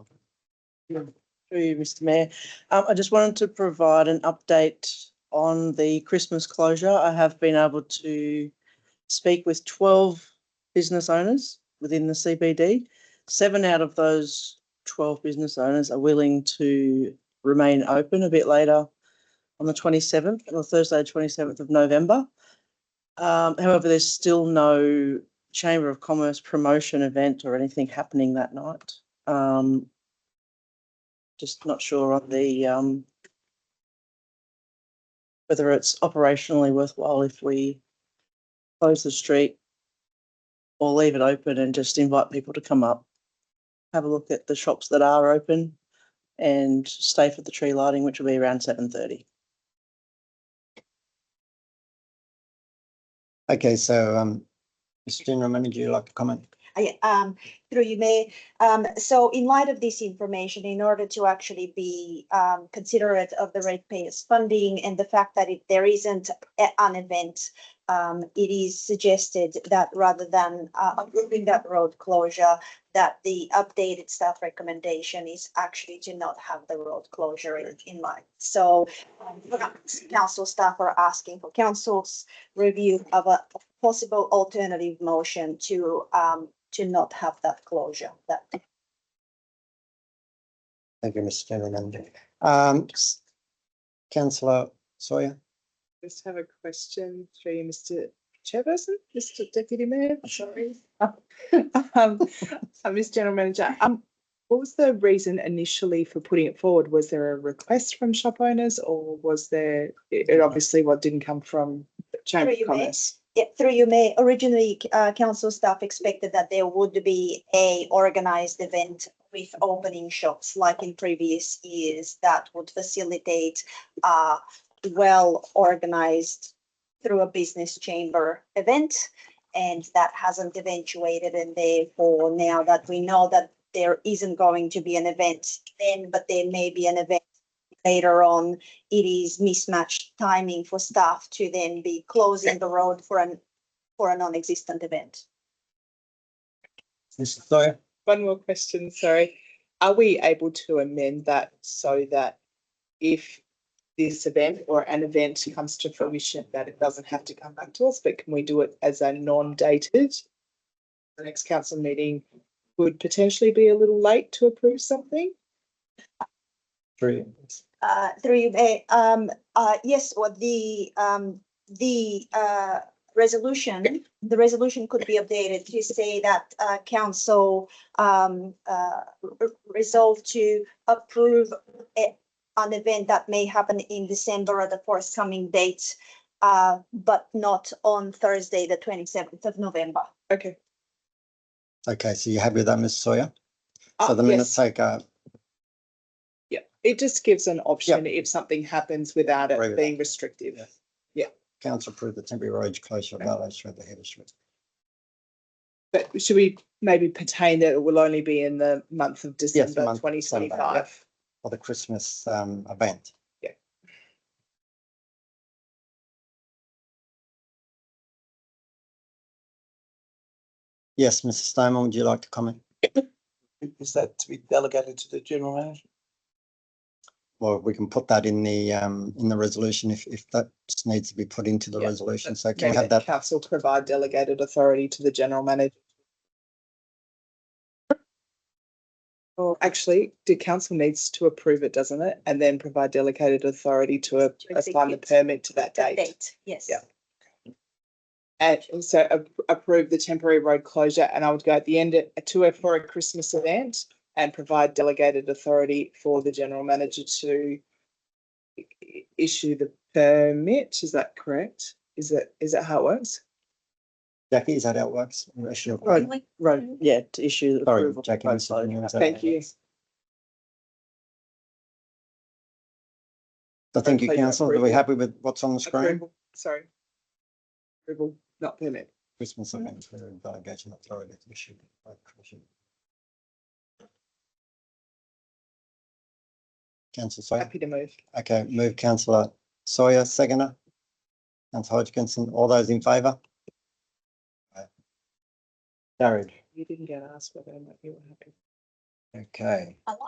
Moore. Through you, Mr. Mayor. I just wanted to provide an update on the Christmas closure. I have been able to speak with 12 business owners within the CBD. 7 out of those 12 business owners are willing to remain open a bit later on the 27th, or Thursday, 27th of November. However, there's still no Chamber of Commerce promotion event or anything happening that night. Just not sure on the whether it's operationally worthwhile if we close the street or leave it open and just invite people to come up, have a look at the shops that are open and stay for the tree lighting, which will be around 7:30. Okay, so Mr. General Manager, you'd like to comment? Through you, Mayor. So in light of this information, in order to actually be considerate of the ratepayers funding and the fact that there isn't an event, it is suggested that rather than approving that road closure, that the updated staff recommendation is actually to not have the road closure in mind. So council staff are asking for council's review of a possible alternative motion to not have that closure. Thank you, Mr. General Manager. Councillor Sawyer. Just have a question through you, Mr. Chairperson, Mr. Deputy Mayor. Sorry. Mr. General Manager. What was the reason initially for putting it forward? Was there a request from shop owners, or was there, it obviously what didn't come from the Chamber of Commerce? Yeah, through you, May. Originally, council staff expected that there would be a organised event with opening shops like in previous years that would facilitate well organised through a business chamber event. And that hasn't eventuated, and therefore now that we know that there isn't going to be an event then, but there may be an event later on, it is mismatched timing for staff to then be closing the road for a non-existent event. Mr. Sawyer? One more question, sorry. Are we able to amend that so that if this event or an event comes to fruition, that it doesn't have to come back to us, but can we do it as a non-dated? The next council meeting would potentially be a little late to approve something? Through you, May. Yes, or the resolution could be updated to say that council resolved to approve an event that may happen in December at the forthcoming date, but not on Thursday, the 27th of November. Okay. Okay, so you're happy with that, Ms. Sawyer? So the minutes take Yeah, it just gives an option if something happens without it being restrictive. Yeah. council approve the temporary road closure of Mallow Street, the Heather Street. But should we maybe pertain that it will only be in the month of December 2025? For the Christmas event. Yeah. Yes, Mr. Stoneman, would you like to comment? Is that to be delegated to the general manager? Well, we can put that in the resolution if that needs to be put into the resolution. So can we have that? Council provide delegated authority to the general manager. Well, actually, the council needs to approve it, doesn't it? And then provide delegated authority to assign the permit to that date. Yes. Yeah. And also approve the temporary road closure, and I would go at the end for a Christmas event and provide delegated authority for the general manager to issue the permit. Is that correct? Is that how it works? Jackie, is that how it works? Right, yeah, to issue the approval. Jackie, thank you. So thank you, council. Are we happy with what's on the screen? Approval. Sorry. Approval, not permit. Christmas event for delegation authority to issue. Councillor Sawyer. Happy to move. Okay, move councillor Sawyer, seconder. Councillor Hodgkinson, all those in favour? Carried. You didn't get asked whether or not you were happy. Okay. I like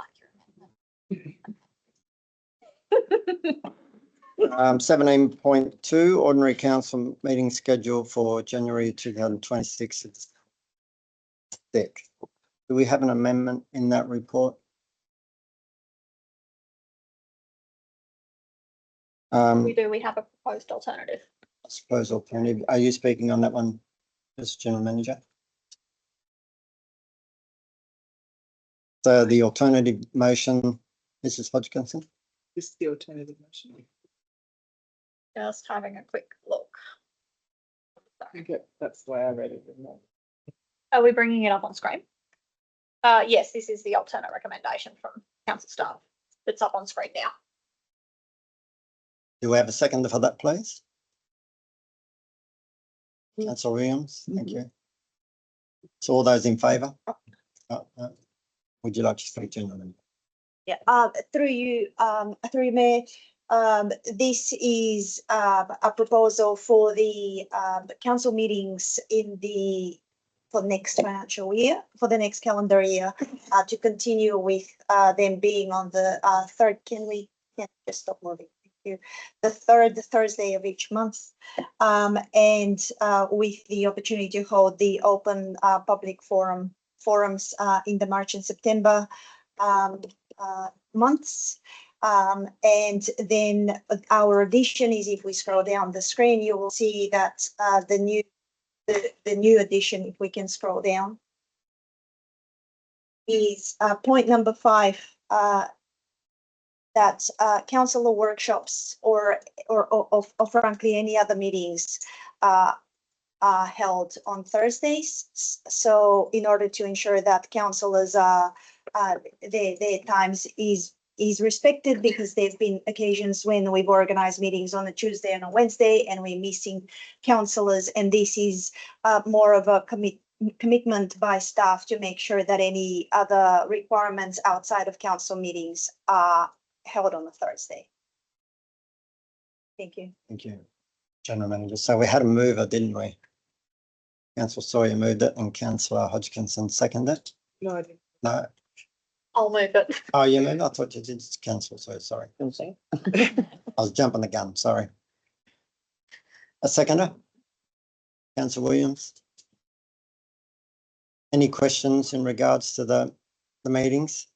your 17.2 ordinary council meeting schedule for January 2026. Do we have an amendment in that report? We do. We have a proposed alternative. I suppose alternative. Are you speaking on that one, Mr. General Manager? So the alternative motion, Mrs. Hodgkinson? This is the alternative motion. Just having a quick look. Okay, that's the way I read it. Are we bringing it up on screen? Yes, this is the alternate recommendation from council staff. It's up on screen now. Do we have a seconder for that, please? Councillor Williams, thank you. So all those in favour? Would you like to speak, gentlemen? Yeah, through you, Mayor. This is a proposal for the council meetings for next financial year, for the next calendar year, to continue with them being on the third. Can we just stop moving? Thank you. The third Thursday of each month, and with the opportunity to hold the open public forums in the March and September months. And then our addition is, if we scroll down the screen, you will see that the new addition, if we can scroll down, is point number 5, that councillor workshops or frankly any other meetings are held on Thursdays. So in order to ensure that councillors their times is respected, because there have been occasions when we've organised meetings on a Tuesday and a Wednesday and we're missing councillors, and this is more of a commitment by staff to make sure that any other requirements outside of council meetings are held on a Thursday. Thank you. Thank you, General Manager. So we had a mover, didn't we? Councillor Sawyer moved it and Councillor Hodgkinson seconded it. No, I didn't. No. I'll move it. Oh, you moved? I thought you did, Councillor Sawyer, sorry. I was jumping the gun, sorry. A seconder? Councillor Williams? Any questions in regards to the meetings?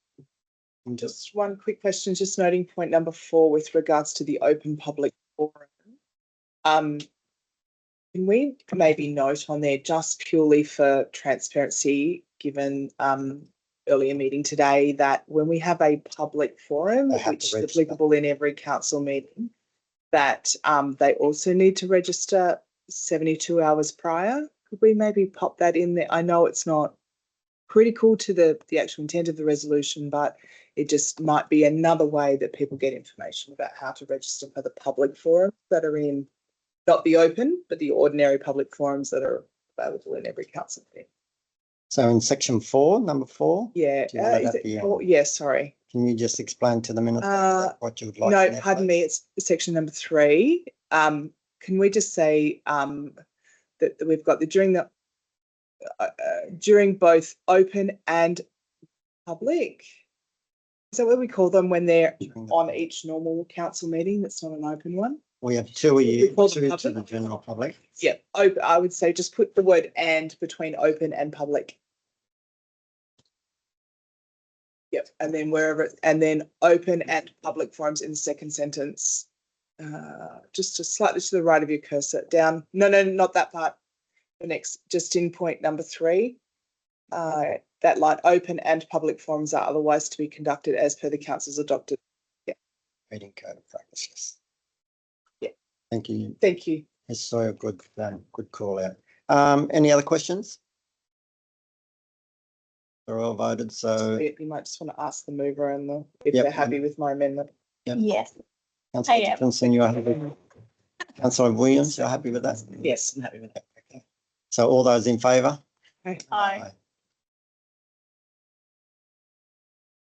Just one quick question, just noting point number 4 with regards to the open public forum. Can we maybe note on there, just purely for transparency, given earlier meeting today, that when we have a public forum, which is applicable in every council meeting, that they also need to register 72 hours prior? Could we maybe pop that in there? I know it's not critical to the actual intent of the resolution, but it just might be another way that people get information about how to register for the public forums that are in, not the open, but the ordinary public forums that are available in every council meeting. So in section 4, number 4? Yeah. Do you want it at the end? Yeah, sorry. Can you just explain to the minutes what you would like? No, pardon me, it's section number 3. Can we just say that we've got the during both open and public? Is that what we call them when they're on each normal council meeting that's not an open one? We have 2 a year, 2 to public? the general public. Yeah, I would say just put the word "and" between open and public. Yep, and then and then open and public forums in the second sentence. Just slightly to the right of your cursor, down. No, not that part. The next, just in point number 3. That line, open and public forums are otherwise to be conducted as per the council's adopted. Yeah. Meeting code of practices. Yeah. Thank you. Thank you. Ms. Sawyer, good call out. Any other questions? They're all voted, so. You might just want to ask the mover and if they're happy with my amendment. Yep. Yes. Councillor Dickinson, you're happy? Councillor Williams, you're happy with that? Yes, I'm happy with that. Okay. So all those in favour? Aye.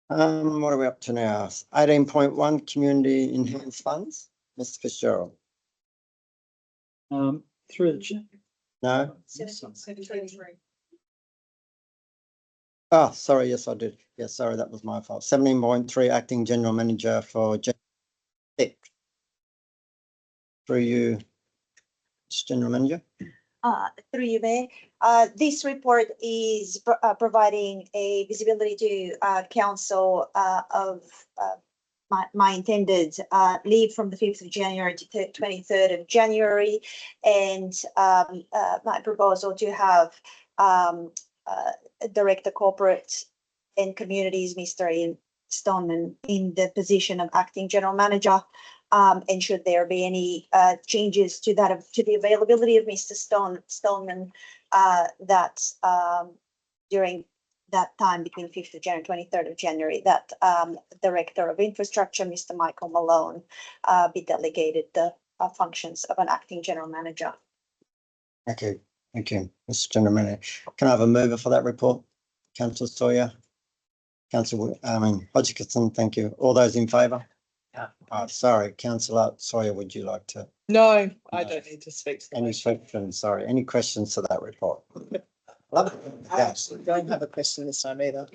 What are we up to now? 18.1 community enhanced funds. Mr. Fitzgerald. Through the chair. No? Oh, sorry. Yes, I did. Yes, sorry, that was my fault. 17.3 acting general manager for Tech. Through you, general manager. Through you, Mayor. This report is providing a visibility to council of my intended leave from the 5th of January to 23rd of January, and my proposal to have Director Corporate and Communities, Mr. Ian Stoneman, in the position of acting general manager. And should there be any changes to the availability of Mr. Stoneman, that during that time between 5th of January, 23rd of January, that Director of Infrastructure, Mr. Michael Malone, be delegated the functions of an acting general manager. Okay, thank you, Mr. General Manager. Can I have a mover for that report? Councillor Sawyer, Councillor Hodgkinson, thank you. All those in favour? Sorry, Councillor Sawyer, would you like to? No, I don't need to speak to any questions? Sorry, any questions to that report? Love it. I actually don't have a question this time either.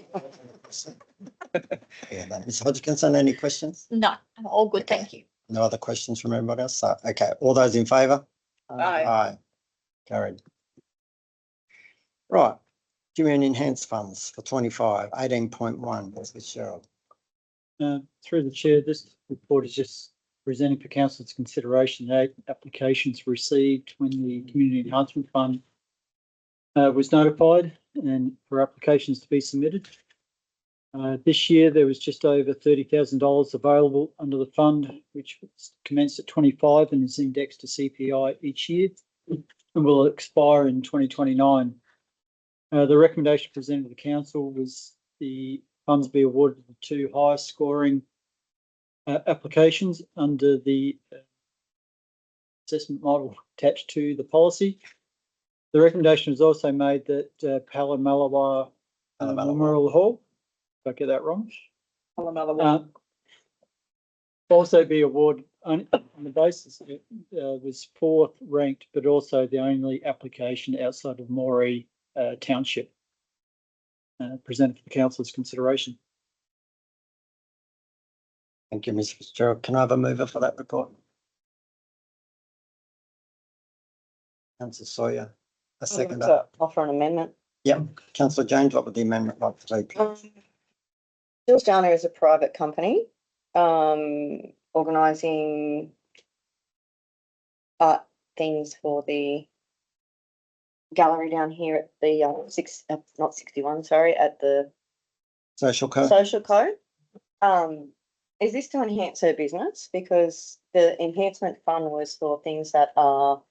Yeah, Ms. Hodgkinson, any questions? No, I'm all good. Okay. Thank you. No other questions from everybody else? So, okay, all those in favour? Aye. Aye. Carried. Right, community enhanced funds for 25, 18.1, Ms. Fitzgerald. Through the chair, this report is just presenting for council's consideration the applications received when the Community Enhancement Fund was notified and for applications to be submitted. This year, there was just over $30,000 available under the fund, which was commenced at 25 and is indexed to CPI each year and will expire in 2029. The recommendation presented to the council was the funds be awarded the two highest scoring applications under the assessment model attached to the policy. The recommendation was also made that Pallamalawa Memorial Hall, did I get that wrong? Also be awarded on the basis it was fourth ranked, but also the only application outside of Moree Township presented to the council's consideration. Thank you, Mr. Fitzgerald. Can I have a mover for that report? Councillor Sawyer, a seconder. Offer an amendment. Yep. Councillor James, what would the amendment like to be? Georgiana is a private company, organising art things for the gallery down here at the not 61, sorry, at the Social Co. Social Co. Is this to enhance her business? Because the enhancement fund was for things that are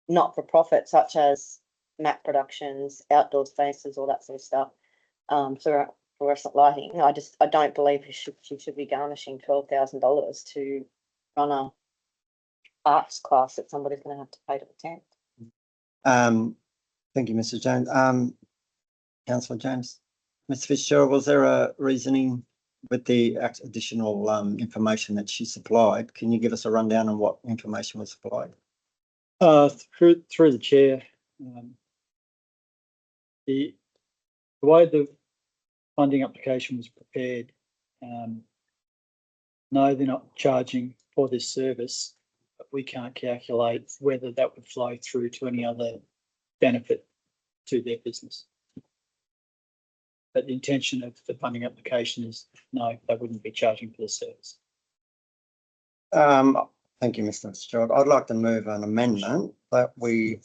not for profit, such as map productions, outdoor spaces, all that sort of stuff. So fluorescent lighting. I don't believe she should be garnishing $12,000 to run a arts class that somebody's going to have to pay to attend. Thank you, Mr. James. Councillor James. Mr. Fitzgerald, was there a reasoning with the additional information that she supplied? Can you give us a rundown on what information was supplied? Through the chair, the way the funding application was prepared, no, they're not charging for this service, but we can't calculate whether that would flow through to any other benefit to their business. But the intention of the funding application is no, they wouldn't be charging for the service. Thank you, Mr. Fitzgerald. I'd like to move an amendment that we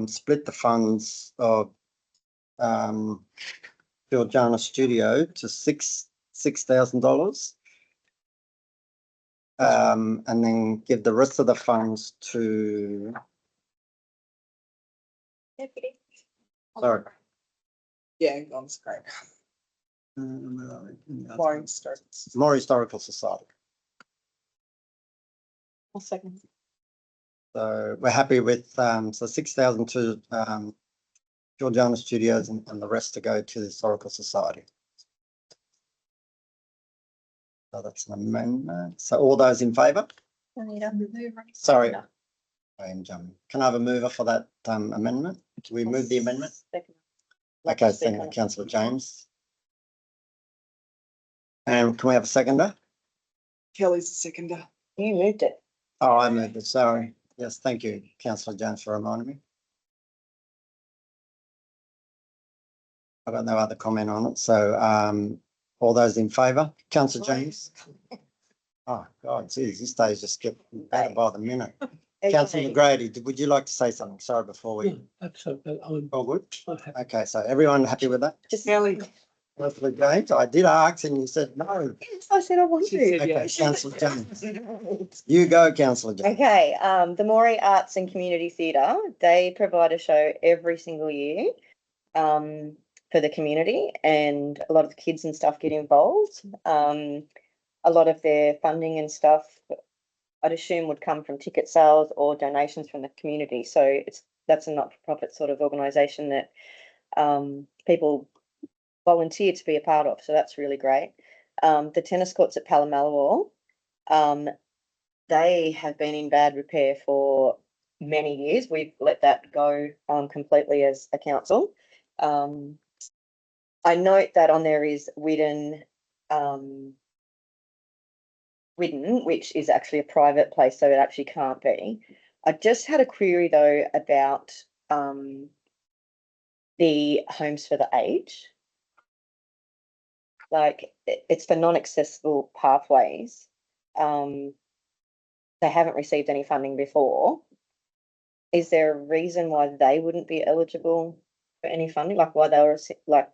split the funds of Georgiana Studio to $6,000, and then give the rest of the funds to. Sorry. Yeah, on screen. More Historical Society. I'll second. So we're happy with so 6,000 to Georgiana Studios and the rest to go to the Historical Society. So that's an amendment. So all those in favour? Sorry, I am jumping. Can I have a mover for that amendment? Do we move the amendment? Okay, thank you, Councillor James. And can we have a seconder? Kelly's the seconder. You moved it. Oh, I moved it, sorry. Yes, thank you, Councillor James, for reminding me. I've got no other comment on it. So all those in favour? Councillor James? Oh, God, geez, this day's just getting better by the minute. Councillor Grady, would you like to say something? Sorry, before we. Yeah, absolutely. All good? Okay, so everyone happy with that? Just Kelly. Councillor James, I did ask and you said no. I said I wanted to. Okay, Councillor James. You go, Councillor James. Okay, the Moree Arts and Community Theatre, they provide a show every single year for the community, and a lot of the kids and stuff get involved. A lot of their funding and stuff, I'd assume, would come from ticket sales or donations from the community. So that's a not-for-profit sort of organisation that people volunteer to be a part of. So that's really great. The tennis courts at Pallamalawa, they have been in bad repair for many years. We've let that go completely as a council. I note that on there is Widden, which is actually a private place, so it actually can't be. I just had a query though about the homes for the aged. Like it's for non-accessible pathways. They haven't received any funding before. Is there a reason why they wouldn't be eligible for any funding? Like why they were like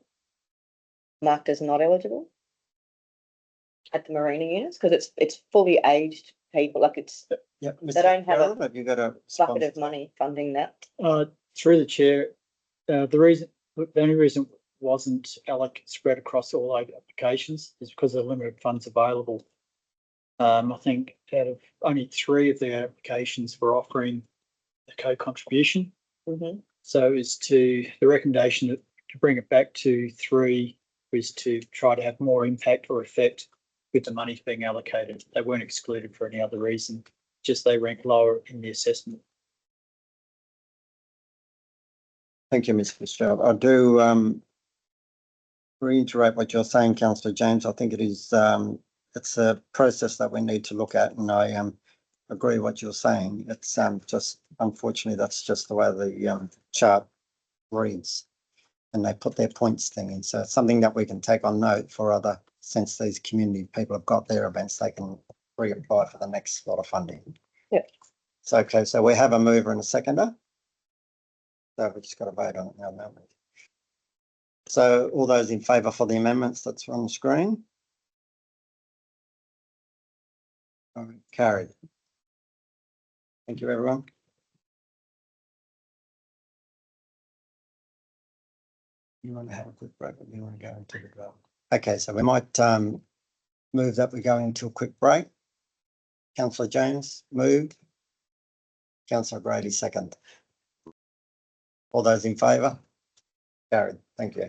marked as not eligible at the marina units? Because it's fully aged people, like it's, Yep. they don't have Gerald, a have you got a bucket response? of money funding that. Through the chair, the only reason it wasn't spread across all applications is because of the limited funds available. I think out of only 3 of the applications were offering a co-contribution. Mm-hmm. So the recommendation to bring it back to 3 was to try to have more impact or effect with the money being allocated. They weren't excluded for any other reason, just they rank lower in the assessment. Thank you, Ms. Fitzgerald. I do reiterate what you're saying, Councillor James. I think it is it's a process that we need to look at, and I agree what you're saying. It's just unfortunately that's just the way the chart reads, and they put their points thing in. So it's something that we can take on note for other, since these community people have got their events, they can reapply for the next lot of funding. Yeah. So okay, so we have a mover and a seconder. So we've just got to vote on it now, don't we? So all those in favour for the amendments that's on the screen? Carried. Thank you, everyone. You want to have a quick break, or you want to go into the vote? Okay, so we might move that we go into a quick break. Councillor James, move. Councillor Grady, second. All those in favour? Carried. Thank you.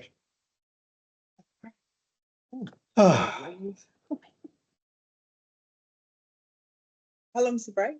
How long's the break?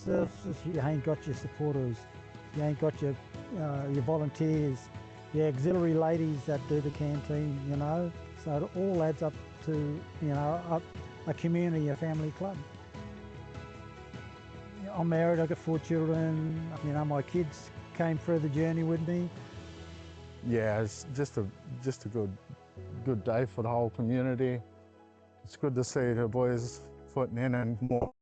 successes, you ain't got your supporters, you ain't got your volunteers, your auxiliary ladies that do the canteen, you know. So it all adds up to, you know, a community, a family club. I'm married, I've got 4 children, you know, my kids came through the journey with me. Yeah, it's just a good day for the whole community. It's good to see the boys putting in and more.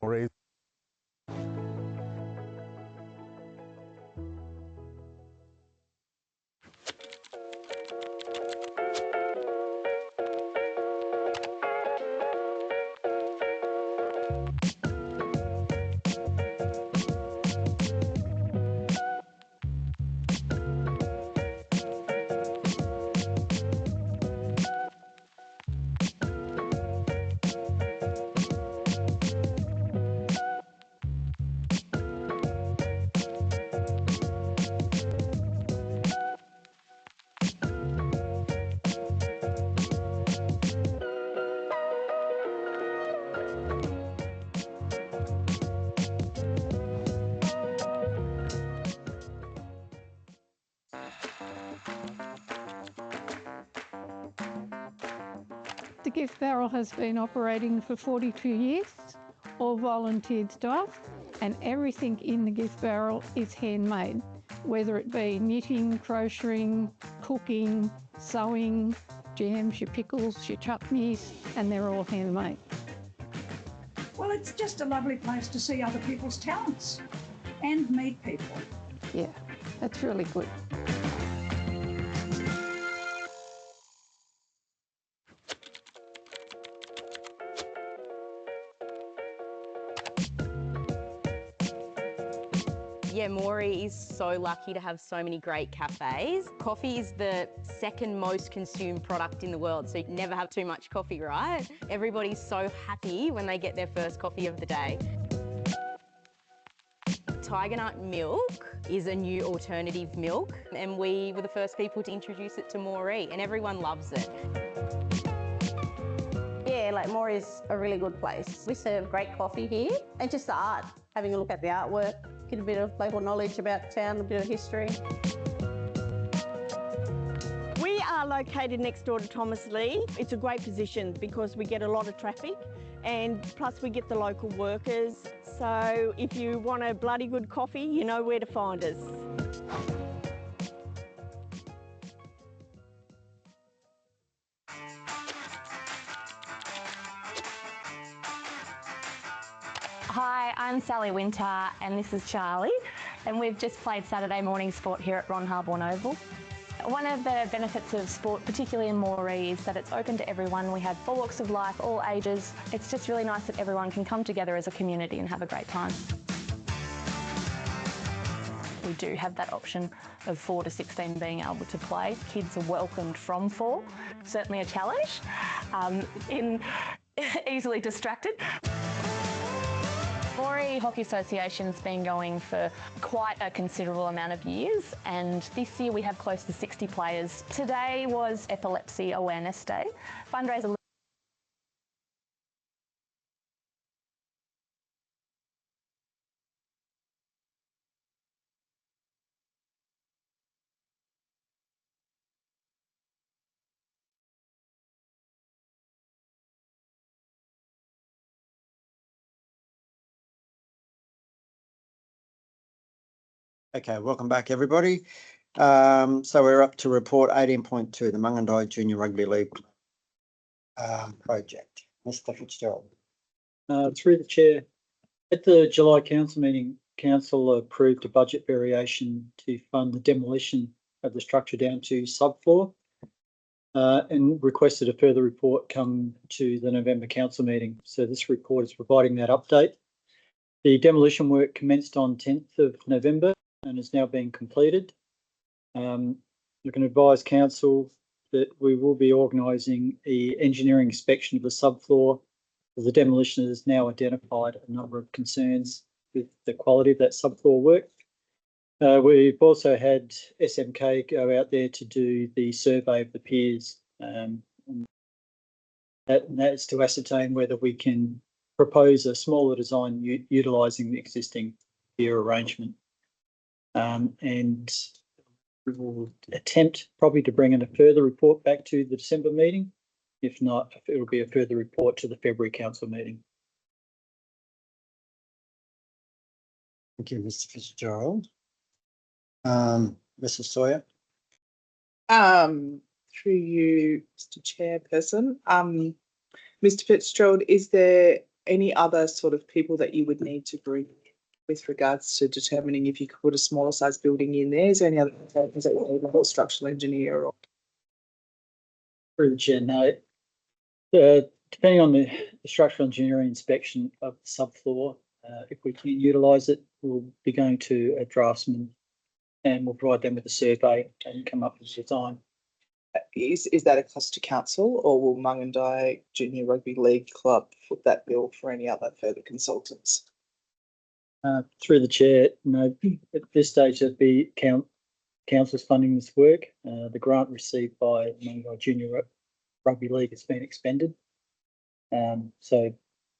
The gift barrel has been operating for 42 years, all volunteered staff, and everything in the gift barrel is handmade, whether it be knitting, crocheting, cooking, sewing, jams, your pickles, your chutneys, and they're all handmade. Well, it's just a lovely place to see other people's talents and meet people. Yeah, that's really good. Yeah, Moree is so lucky to have so many great cafes. Coffee is the second most consumed product in the world, so you never have too much coffee, right? Everybody's so happy when they get their first coffee of the day. Tiger nut milk is a new alternative milk, and we were the first people to introduce it to Moree, and everyone loves it. Yeah, like Moree's a really good place. We serve great coffee here and just the art, having a look at the artwork, get a bit of local knowledge about town, a bit of history. We are located next door to Thomas Lee. It's a great position because we get a lot of traffic and plus we get the local workers. So if you want a bloody good coffee, you know where to find us. Hi, I'm Sally Winter and this is Charlie, and we've just played Saturday morning sport here at Ron Harborne Oval. One of the benefits of sport, particularly in Moree, is that it's open to everyone. We have all walks of life, all ages. It's just really nice that everyone can come together as a community and have a great time. We do have that option of 4 to 16 being able to play. Kids are welcomed from 4, certainly a challenge, easily distracted. Moree Hockey Association's been going for quite a considerable amount of years, and this year we have close to 60 players. Today was Epilepsy Awareness Day. Fundraiser. Okay, welcome back, everybody. So we're up to report 18.2, the Mungandai Junior Rugby League project. Mr. Fitzgerald. Through the chair, at the July council meeting, council approved a budget variation to fund the demolition of the structure down to subfloor and requested a further report come to the November council meeting. So this report is providing that update. The demolition work commenced on 10th of November and is now being completed. I can advise council that we will be organising an engineering inspection of the subfloor. The demolition has now identified a number of concerns with the quality of that subfloor work. We've also had SMK go out there to do the survey of the piers. That's to ascertain whether we can propose a smaller design utilising the existing year arrangement. And we will attempt probably to bring in a further report back to the December meeting. If not, it will be a further report to the February council meeting. Thank you, Mr. Fitzgerald. Mrs. Sawyer. Through you, Mr. Chairperson, Mr. Fitzgerald, is there any other sort of people that you would need to bring with regards to determining if you could put a smaller size building in there? Is there any other consultants that you need, like a structural engineer or? Through the chair, no. Depending on the structural engineering inspection of the subfloor, if we can utilise it, we'll be going to a draftsman and we'll provide them with a survey and come up with a design. Is that a cost to council, or will Mungandai Junior Rugby League Club foot that bill for any other further consultants? Through the chair, no, at this stage there'd be council's funding this work. The grant received by Mungandai Junior Rugby League has been expended. So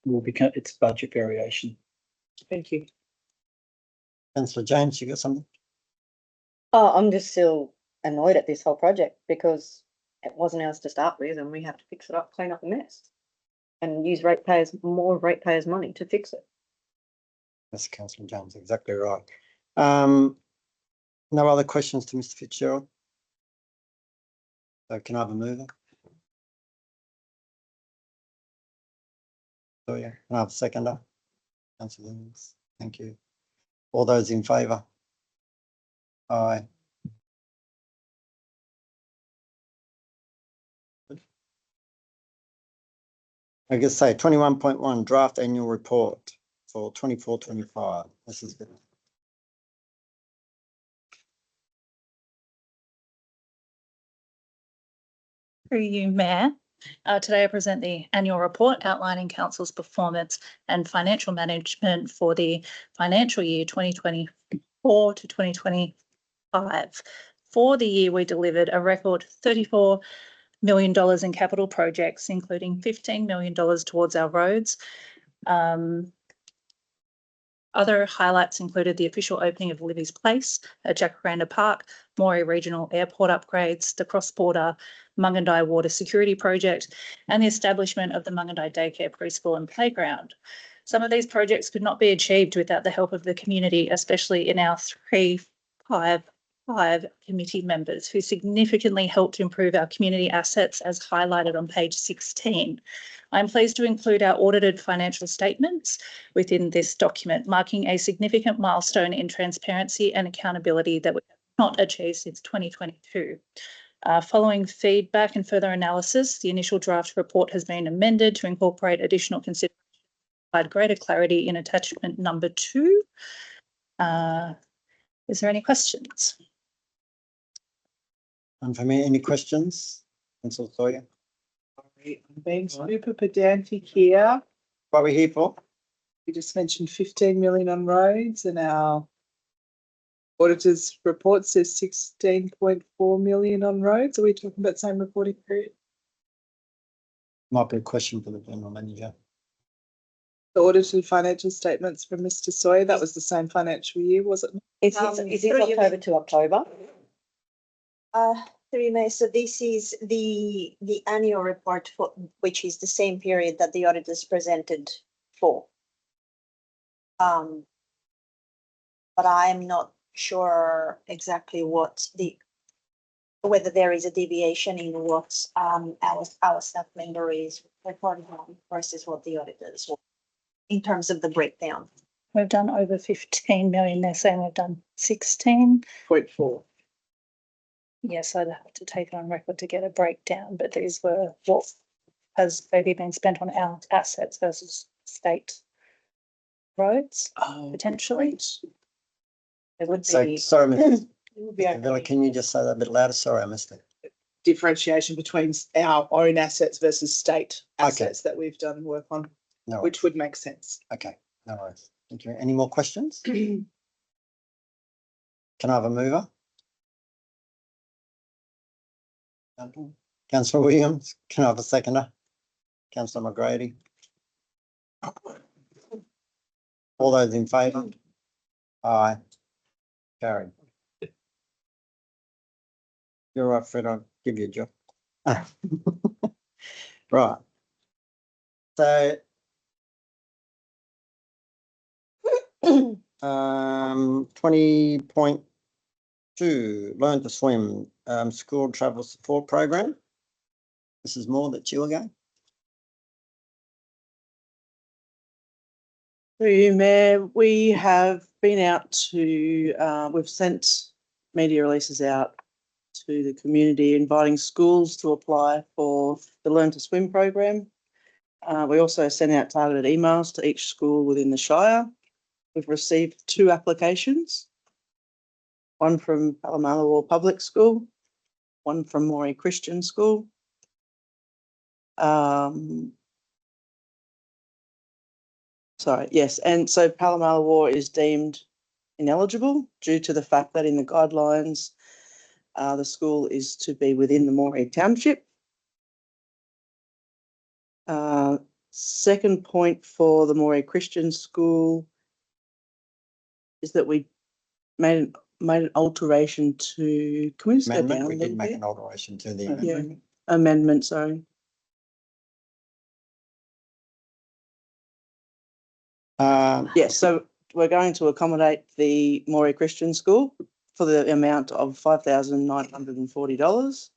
it's budget variation. Thank you. Councillor James, you got something? Oh, I'm just still annoyed at this whole project because it wasn't ours to start with and we have to fix it up, clean up the mess and use more ratepayers' money to fix it. That's Councillor James, exactly right. No other questions to Mr. Fitzgerald? So can I have a mover? Oh yeah, can I have a seconder? Councillor Williams, thank you. All those in favour? Aye. I guess say 21.1 draft annual report for 24-25. This is good. Through you, Mayor. Today I present the annual report outlining Council's performance and financial management for the financial year 2024 to 2025. For the year, we delivered a record $34 million in capital projects, including $15 million towards our roads. Other highlights included the official opening of Livy's Place at Jacaranda Park, Moree Regional Airport upgrades, the cross-border Mungandai Water Security Project, and the establishment of the Mungandai Daycare Preschool and Playground. Some of these projects could not be achieved without the help of the community, especially in our 355 committee members who significantly helped improve our community assets as highlighted on page 16. I'm pleased to include our audited financial statements within this document, marking a significant milestone in transparency and accountability that we have not achieved since 2022. Following feedback and further analysis, the initial draft report has been amended to incorporate additional considerations to provide greater clarity in attachment number 2. Is there any questions? And for me, any questions? Councillor Sawyer? I'm being super pedantic here. What are we here for? You just mentioned 15 million on roads and our auditor's report says 16.4 million on roads. Are we talking about the same reporting period? Might be a question for the general manager. The audited financial statements from Mr. Sawyer, that was the same financial year, was it? Is this October to October? So this is the annual report for which is the same period that the auditors presented for. But I am not sure exactly whether there is a deviation in what our staff member is reporting on versus what the auditors want in terms of the breakdown. We've done over 15 million. They're saying we've done 16.4. Yes, I'd have to take it on record to get a breakdown, but these were what has maybe been spent on our assets versus state roads, potentially. It would be. Sorry, Mr. Villa, can you just say that a bit louder? Sorry, I missed it. Differentiation between our own assets versus state assets that we've done work on, which would make sense. Okay, no worries. Thank you. Any more questions? Can I have a mover? Councillor Williams, can I have a seconder? Councillor McGrady. All those in favour? Aye. Carried. You're right, Fred, I'll give you a job. Right. So 20.2, Learn to Swim, school travel support program. This is more that you again. Through you, Mayor, we have been out to, we've sent media releases out to the community, inviting schools to apply for the Learn to Swim program. We also sent out targeted emails to each school within the Shire. We've received 2 applications, one from Palomalawar Public School, one from Moree Christian School. Sorry, yes, and so Palomalawar is deemed ineligible due to the fact that in the guidelines, the school is to be within the Moree Township. Second point for the Moree Christian School is that we made an alteration to, can we just go Amendment, down a we little did make bit? an alteration to the Yeah, amendment. amendment, sorry. Yes, so we're going to accommodate the Moree Christian School for the amount of $5,940.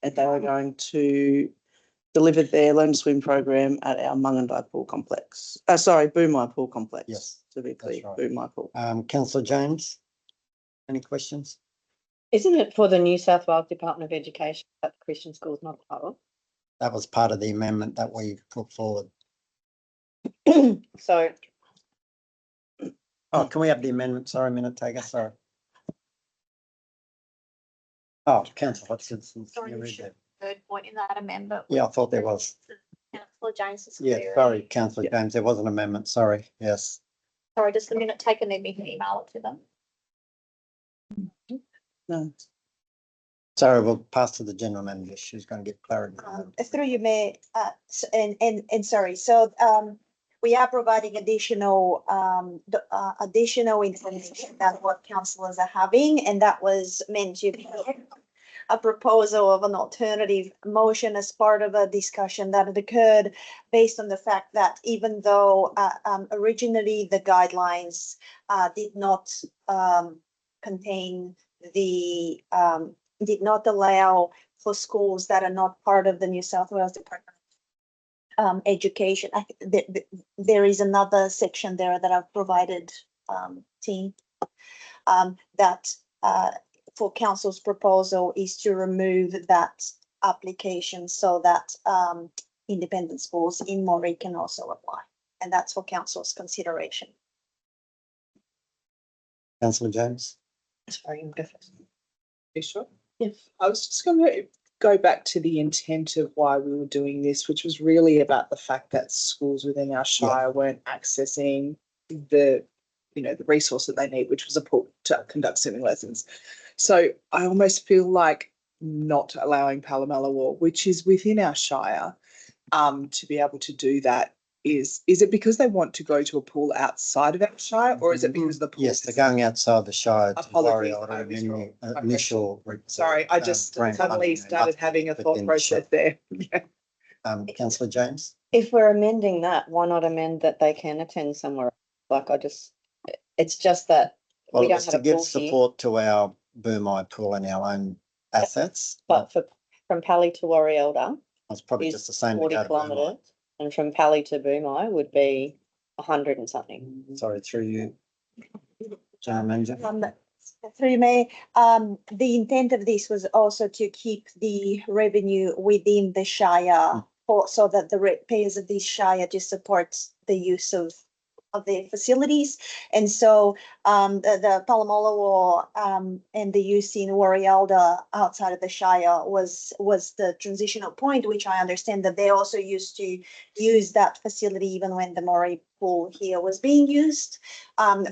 And they are going to deliver their Learn to Swim program at our Mungandai Pool Complex. Boomai Pool Complex. Yes, to be clear, right. Boomai Pool. Councillor James, any questions? Isn't it for the New South Wales Department of Education that the Christian school's not part of? That was part of the amendment that we put forward. So, Oh, can we have the amendment? Sorry, minute taker, sorry. Oh, Councillor Hodgson. Sorry, you you read should- that. third point in that amendment. Yeah, I thought there was. Councillor James's Yeah, query. sorry, Councillor James, there was an amendment, sorry, yes. Sorry, does the minute taker need me to email it to them? No. Sorry, we'll pass to the general manager, she's going to get clarity. Through you, Mayor, and sorry, so, we are providing additional information than what councillors are having, and that was meant to be a proposal of an alternative motion as part of a discussion that had occurred based on the fact that even though originally the guidelines did not contain the did not allow for schools that are not part of the New South Wales Department of Education. There is another section there that I've provided team that for council's proposal is to remove that application so that independent schools in Moree can also apply, and that's for council's consideration. Councillor James. sorry, I'm good. You sure? Yes. I was just going to go back to the intent of why we were doing this, which was really about the fact that schools within our Shire weren't accessing the, the resource that they need, which was a pool to conduct swimming lessons. So I almost feel like not allowing Palomalawar, which is within our Shire, to be able to do that is it because they want to go to a pool outside of our Shire, or is it because the pool? Yes, they're going outside the Shire. To Apologies, worry I on was the wrong. initial. Sorry, I just suddenly started having a thought process there. Councillor James. If we're amending that, why not amend that they can attend somewhere? It's just that Well, we it don't was have to a give pool here, support to our Boomai pool and our own assets. but from Pally to Warialda It's probably is just the same. to 40 go to Boomai. kilometres, and from Pally to Boomai would be 100 and something. Sorry, through you, General Manager. Through May, the intent of this was also to keep the revenue within the Shire so that the ratepayers of this Shire just supports the use of their facilities. And so the Palomalawar and the use in Warialda outside of the Shire was the transitional point, which I understand that they also used to use that facility even when the Moree pool here was being used.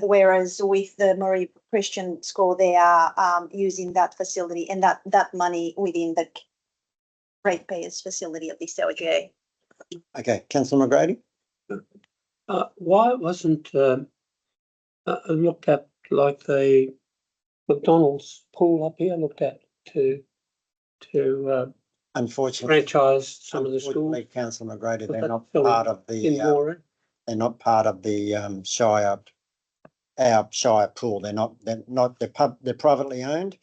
Whereas with the Moree Christian School, they are using that facility and that money within the ratepayers facility of this LGA. Okay, Councillor McGrady. Why wasn't looked at like the McDonald's pool up here, looked at to Unfortunately, franchise some of the schools. unfortunately, Councillor McGrady, But they're that not fell part of the, in Moree. they're not part of the Shire, our Shire pool. They're privately owned.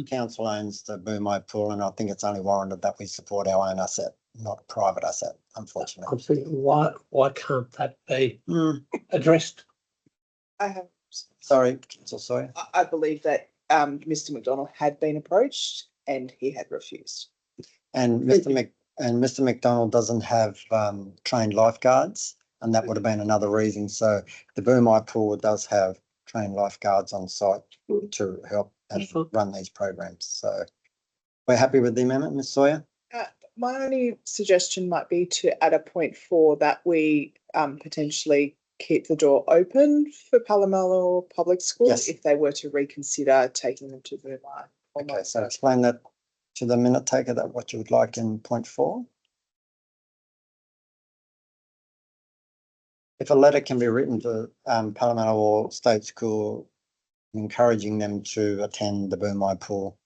Council owns the Boomai pool, and I think it's only warranted that we support our own asset, not a private asset, unfortunately. I'm thinking, why can't that be addressed? I have. Sorry, Councillor Sawyer. I believe that Mr. McDonald had been approached and he had refused. And Mr. McDonald doesn't have trained lifeguards, and that would have been another reason. So the Boomai pool does have trained lifeguards on site to help and run these programs. So we're happy with the amendment, Ms. Sawyer. My only suggestion might be to add a point 4 that we potentially keep the door open for Palomelo Public School if they were to reconsider taking them to Boomai. Okay, so explain that to the minute taker, that what you would like in point 4. If a letter can be written to Palomelo or State School encouraging them to attend the Boomai pool.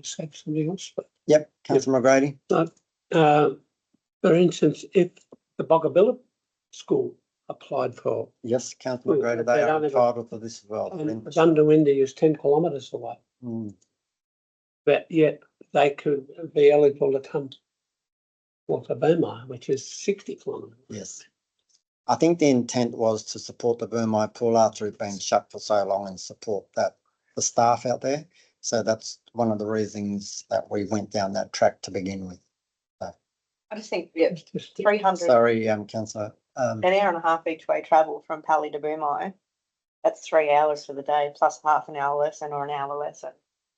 Something else, but Yep, Councillor McGrady. For instance, if the Boggabilla School applied for. Yes, Councillor McGrady, they are entitled to this as well. Gundawindi is 10 kilometres away. But yet they could be eligible to come to Boomai, which is 60 kilometres. Yes. I think the intent was to support the Boomai pool after it been shut for so long and support the staff out there. So that's one of the reasons that we went down that track to begin with. So. I just think 300. Sorry, Councillor. An hour and a half each way travel from Pally to Boomai. That's 3 hours for the day plus half an hour lesson or an hour lesson.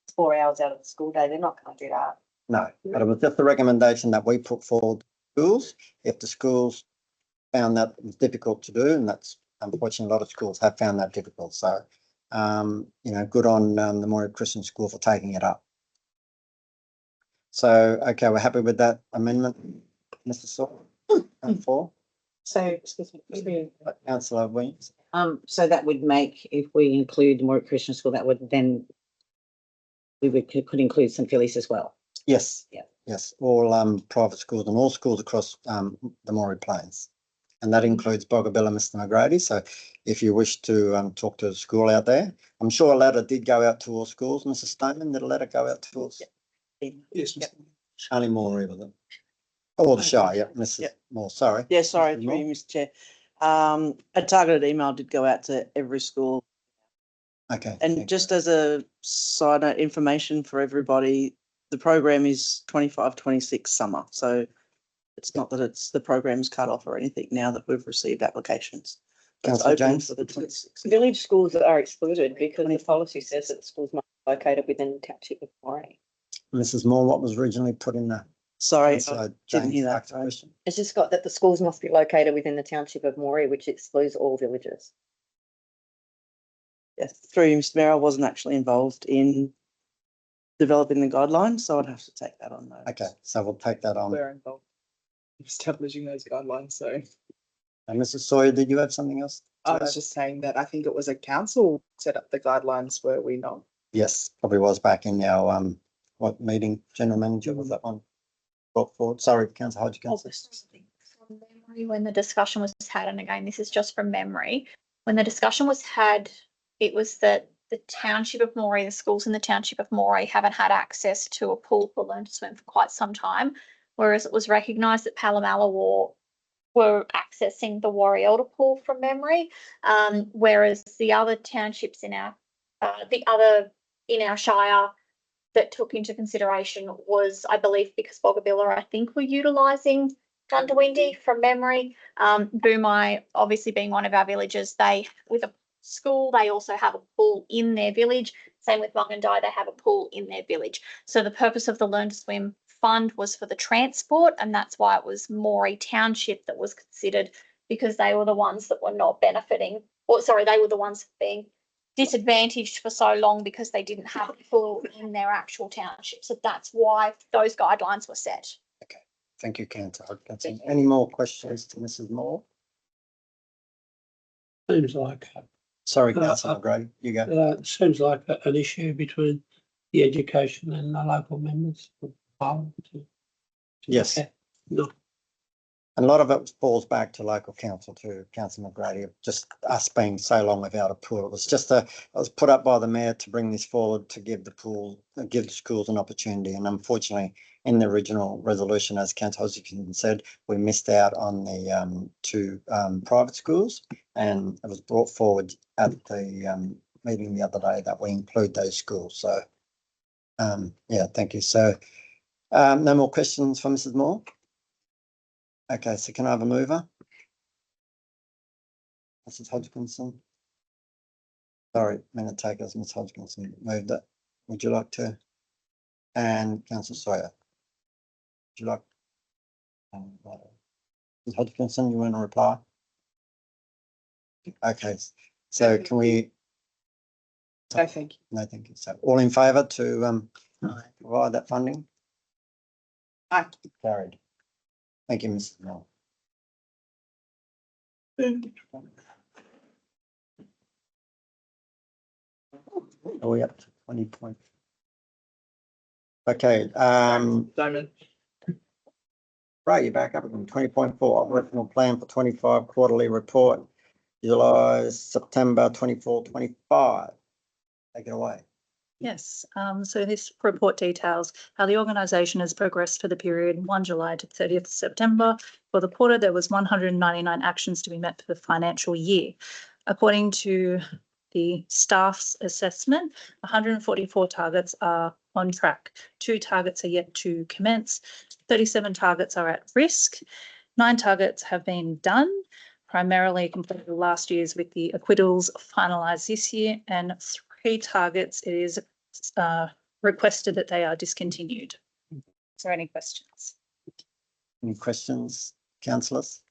It's 4 hours out of the school day. They're not going to do that. No, but it was just a recommendation that we put forward to schools. If the schools found that it was difficult to do, and that's unfortunately a lot of schools have found that difficult. So, good on the Moree Christian School for taking it up. So, okay, we're happy with that amendment, Mr. Sawyer. 4. So, excuse me. Councillor Williams. So that would make, if we include the Moree Christian School, that would then could include St Phillips as well. Yes. Yeah. Yes. All private schools and all schools across the Moree Plains, and that includes Boggabilla, Mr. McGrady. So, if you wish to talk to the school out there, I'm sure a letter did go out to all schools. Mrs. Stoneman, did a letter go out to all? Yes. Only Moree with them. Oh, the Shire, yeah, Mrs. Moore, sorry. Yeah, sorry, through you, Mr. Chair. A targeted email did go out to every school. Okay. And just as a side note information for everybody, the program is 25-26 summer. So it's not that the program's cut off or anything now that we've received applications. Councillor James. For the 26. Village schools are excluded because the policy says that the schools must be located within the township of Moree. Mrs. Moore, what was originally put in there? Sorry, I didn't hear that. It's just got that the schools must be located within the township of Moree, which excludes all villages. Yes, through you, Mr. Mayor, I wasn't actually involved in developing the guidelines, so I'd have to take that on notice. Okay, so we'll take that on. We're involved in establishing those guidelines. So, and Mrs. Sawyer, did you have something else? I was just saying that I think it was a council set up the guidelines, were we not? Yes, probably was back in our what meeting? General manager was that one brought forward? Sorry, Councillor Hodgkins. From memory, when the discussion was had, and again, this is just from memory, when the discussion was had, it was that the township of Moree, the schools in the township of Moree haven't had access to a pool for Learn to Swim for quite some time, whereas it was recognised that Palomelo were accessing the Warrielda pool from memory, whereas the other townships in our Shire that took into consideration was, I believe, because Boggabilla, I think, were utilising Gundawindi from memory. Boomai, obviously being one of our villages, they, with a school, they also have a pool in their village. Same with Mungandai, they have a pool in their village. So the purpose of the Learn to Swim fund was for the transport, and that's why it was Moree Township that was considered, because they were the ones that were not benefiting, or sorry, they were the ones being disadvantaged for so long because they didn't have a pool in their actual township. So that's why those guidelines were set. Thank you, Councillor Hodgkinson. Any more questions to Mrs. Moore? Seems like, Sorry, Councillor Gray, you go. seems like an issue between the education and the local members of Parliament. Yes. No. And a lot of it falls back to local council too, Councillor McGrady, just us being so long without a pool. It was just it was put up by the mayor to bring this forward to give give the schools an opportunity. And unfortunately, in the original resolution, as Councillor Hodgkinson said, we missed out on the two private schools, and it was brought forward at the meeting the other day that we include those schools. So, yeah, thank you. So, no more questions for Mrs. Moore? Okay, so can I have a mover? Mrs. Hodgkinson. Sorry, minute takers, Ms. Hodgkinson moved it. Would you like to? And Councillor Sawyer. Would you like? Ms. Hodgkinson, you want to reply? Okay, so can we? No, thank you. No, thank you. So all in favour to provide that funding? Aye. Carried. Thank you, Mrs. Moore. Are we up to 20 points? Okay, Diamond. right, you're back up again. 20.4 operational plan for 25 quarterly report, July, September 24, 25. Take it away. Yes, so this report details how the organisation has progressed for the period 1 July to 30th September. For the quarter, there was 199 actions to be met for the financial year. According to the staff's assessment, 144 targets are on track. 2 targets are yet to commence. 37 targets are at risk. 9 targets have been done, primarily completed last year's with the acquittals finalised this year, and 3 targets it is requested that they are discontinued. Is there any questions? Any questions, councillors?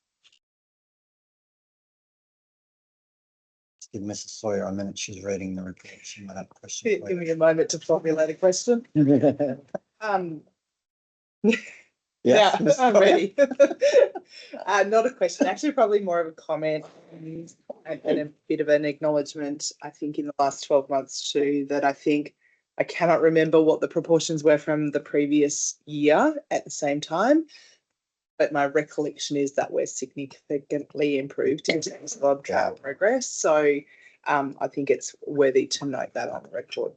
Let's give Mrs. Sawyer a minute. She's reading the report. She might have a question. Give me a moment to formulate a question. Yes, Yeah, I'm ready. Not a question, actually probably more of a comment and a bit of an acknowledgement, I think, in the last 12 months too, that I think I cannot remember what the proportions were from the previous year at the same time, but my recollection is that we're significantly improved in terms of track progress. So I think it's worthy to note that on the record.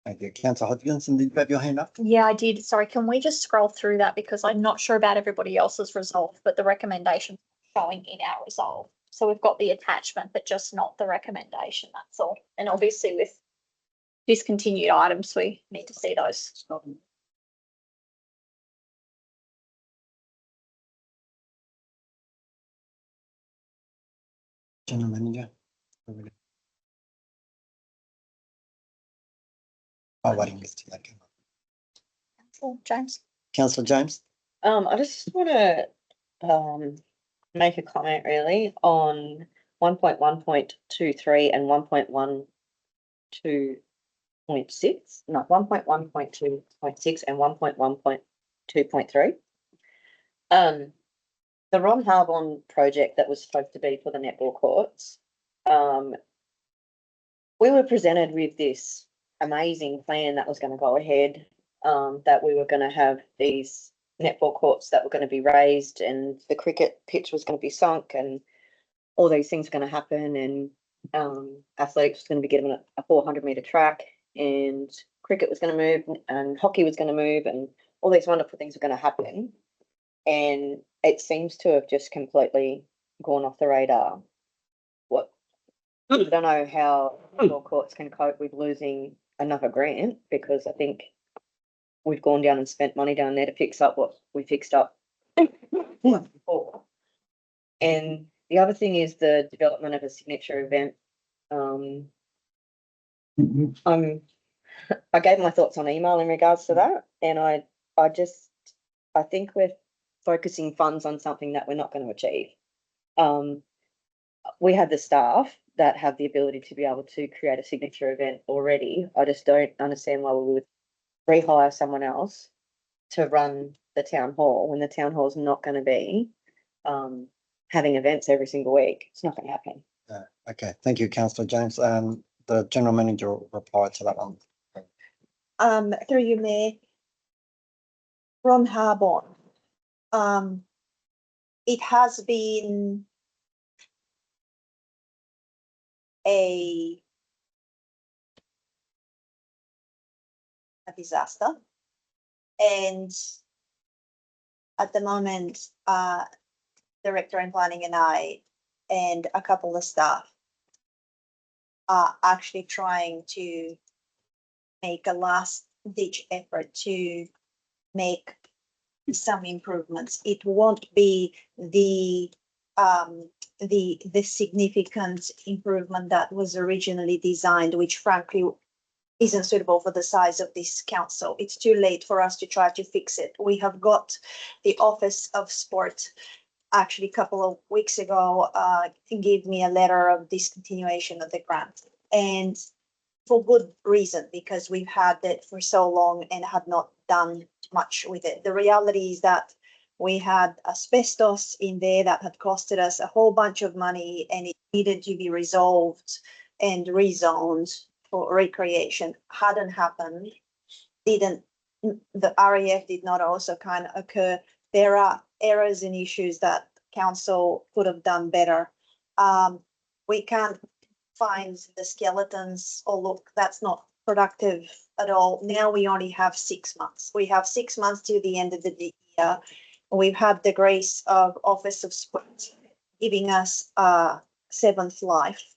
Thank you. Councillor Hodgkinson, did you have your hand up? Yeah, I did. Sorry, can we just scroll through that because I'm not sure about everybody else's resolve, but the recommendation showing in our resolve. So we've got the attachment, but just not the recommendation, that's all. And obviously with discontinued items, we need to see those. General Manager. Oh, waiting list. Okay. James. Councillor James. I just want to make a comment really on 1.1.23 and 1.12.6. No, 1.1.2.6 and 1.1.2.3. The Ron Harbon project that was supposed to be for the netball courts. We were presented with this amazing plan that was going to go ahead. That we were going to have these netball courts that were going to be raised and the cricket pitch was going to be sunk and all these things were going to happen, and athletics was going to be given a 400-metre track, and cricket was going to move and hockey was going to move and all these wonderful things were going to happen. And it seems to have just completely gone off the radar. I don't know how netball courts can cope with losing another grant, because I think we've gone down and spent money down there to fix up what we fixed up before. And the other thing is the development of a signature event. I gave my thoughts on email in regards to that, and I think we're focusing funds on something that we're not going to achieve. We have the staff that have the ability to be able to create a signature event already. I just don't understand why we would rehire someone else to run the town hall when the town hall is not going to be having events every single week. It's not going to happen. Okay, thank you, councillor James. The general manager will reply to that one. Through you, Mayor. Ron Harborn. It has been a disaster. And at the moment, Director in Planning and I and a couple of staff are actually trying to make a last ditch effort to make some improvements. It won't be the significant improvement that was originally designed, which frankly isn't suitable for the size of this council. It's too late for us to try to fix it. We have got the Office of Sport actually a couple of weeks ago gave me a letter of discontinuation of the grant, and for good reason, because we've had it for so long and had not done much with it. The reality is that we had asbestos in there that had costed us a whole bunch of money, and it needed to be resolved and rezoned for recreation. Hadn't happened, the RAF did not also kind of occur. There are errors and issues that council could have done better. We can't find the skeletons, or look, that's not productive at all. Now we only have 6 months. We have 6 months to the end of the year. We've had the grace of Office of Sport giving us a 7th life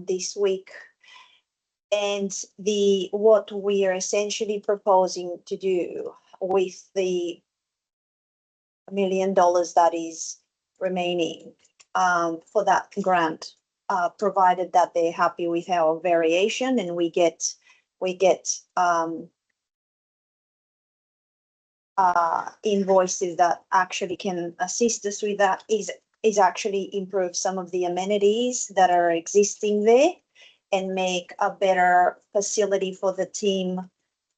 this week. And what we are essentially proposing to do with the $1 million that is remaining for that grant, provided that they're happy with our variation and we get invoices that actually can assist us with that, is actually improve some of the amenities that are existing there and make a better facility for the team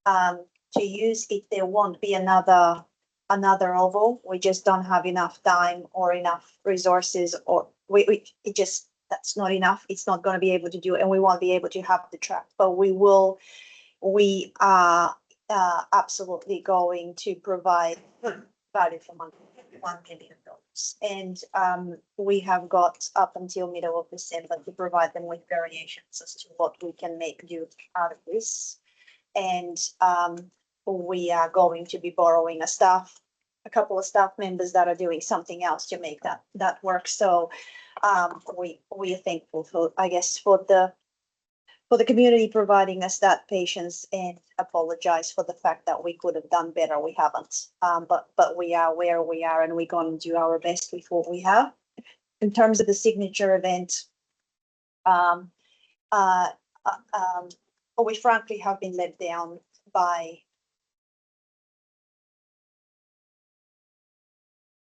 to use. If there won't be another oval, we just don't have enough time or enough resources, or that's not enough. It's not going to be able to do it, and we won't be able to have the track. But we are absolutely going to provide value for money, $1 million. And we have got up until middle of December to provide them with variations as to what we can make do out of this. And we are going to be borrowing a couple of staff members that are doing something else to make that work. So we are thankful for, I guess, for the community providing us that patience, and apologize for the fact that we could have done better. We haven't, but we are where we are, and we're going to do our best with what we have. In terms of the signature event, we frankly have been let down by,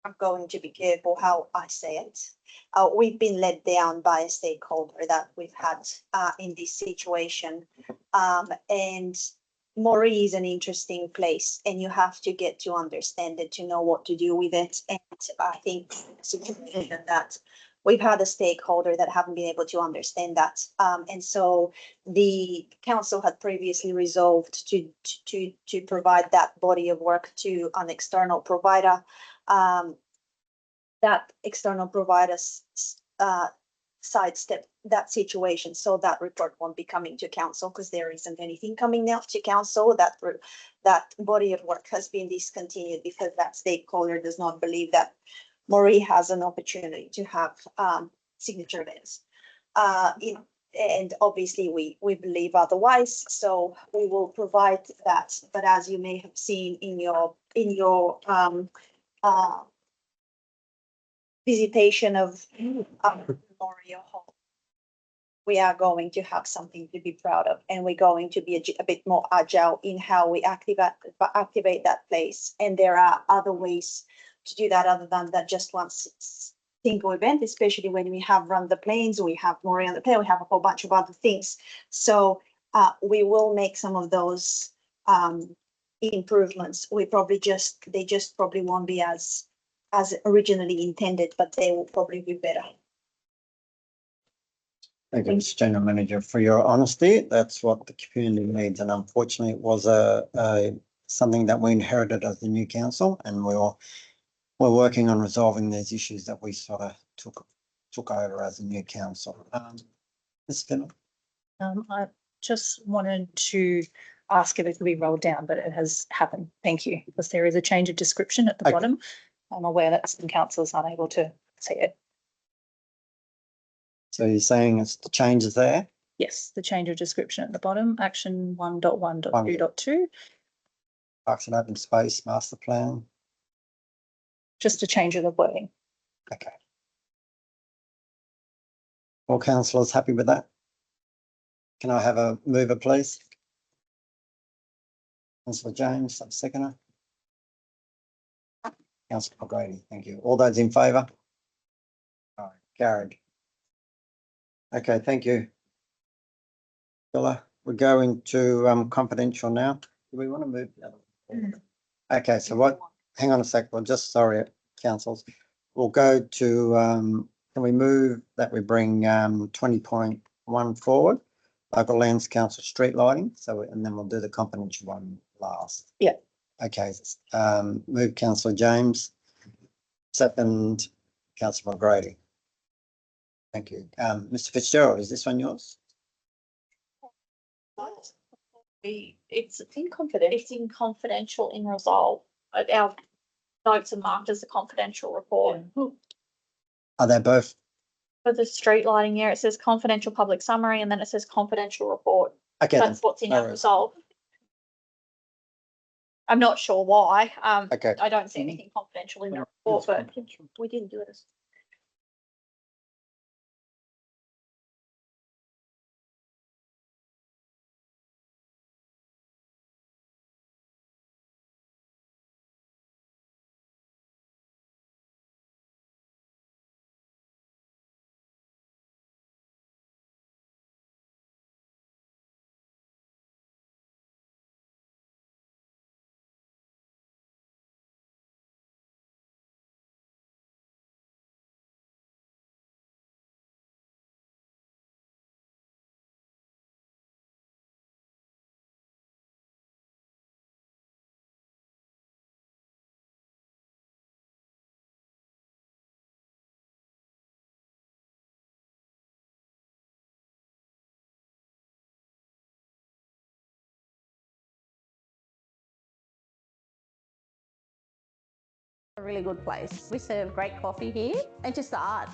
I'm going to be careful how I say it. We've been let down by a stakeholder that we've had in this situation. And Moree is an interesting place, and you have to get to understand it to know what to do with it. And I think situation that we've had a stakeholder that haven't been able to understand that. And so the council had previously resolved to provide that body of work to an external provider. That external provider sidestep that situation, so that report won't be coming to council, because there isn't anything coming now to council. That body of work has been discontinued because that stakeholder does not believe that Moree has an opportunity to have signature events. And obviously we believe otherwise, so we will provide that. But as you may have seen in your visitation of Memorial Hall, we are going to have something to be proud of, and we're going to be a bit more agile in how we activate that place. And there are other ways to do that other than that just one single event, especially when we have Run the Plains, we have Moree on the Plain, we have a whole bunch of other things. So we will make some of those improvements. They just probably won't be as originally intended, but they will probably be better. Thank you, Mr. General Manager, for your honesty. That's what the community needs, and unfortunately, it was something that we inherited as the new council, and we're working on resolving these issues that we sort of took over as a new council. Ms. Finlay? I just wanted to ask if it could be rolled down, but it has happened. Thank you, because there is a change of description at the Okay. bottom. I'm aware that some councillors aren't able to see it. So you're saying it's the changes there? Yes, the change of description at the bottom, action 1.1.2.2, Parks and open space, master plan. just a change of the wording. Okay. All councillors happy with that? Can I have a mover, please? Councillor James, seconder. Councillor Grady, thank you. All those in favour? All right, carried. Okay, thank you. Bella, we're going to confidential now. Do we want to move the other one? Okay, so what, hang on a sec, well, just sorry, councils. We'll go to, can we move that we bring 20.1 forward? Local Lands Council street lighting, so, and then we'll do the confidential one last. Yeah. Okay, move councillor James, second councillor Grady. Thank you. Mr. Fitzgerald, is this one yours? It's in confidential. It's in confidential in resolve. Our notes are marked as a confidential report. Are they both? For the street lighting here, it says confidential public summary and then it says confidential report. Okay. That's what's in no our worries. resolve. I'm not sure why. Okay. I don't see anything confidential in the report, but we didn't do it. A really good place. We serve great coffee here and just art.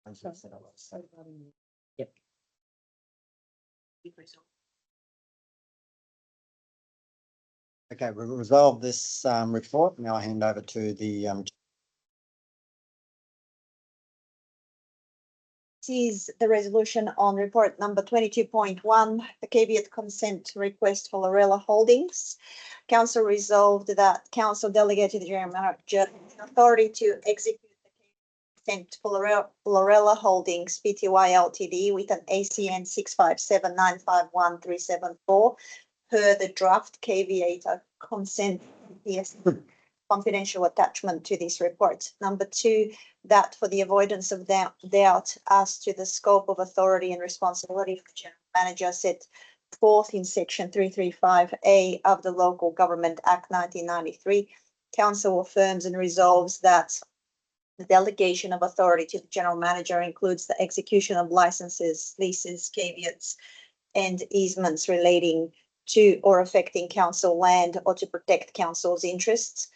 Yep. Okay, we'll resolve this report. Now I hand over to the This is the resolution on report number 22.1, the caveat consent request for Lorella Holdings. Council resolved that council delegated the general manager authority to execute the consent for Lorella Holdings Pty Ltd with an ACN 657951374 per the draft caveat consent. Yes. Confidential attachment to this report. Number two, that for the avoidance of doubt as to the scope of authority and responsibility for general manager set forth in section 335A of the Local Government Act 1993, council affirms and resolves that the delegation of authority to the general manager includes the execution of licenses, leases, caveats, and easements relating to or affecting council land or to protect council's interests.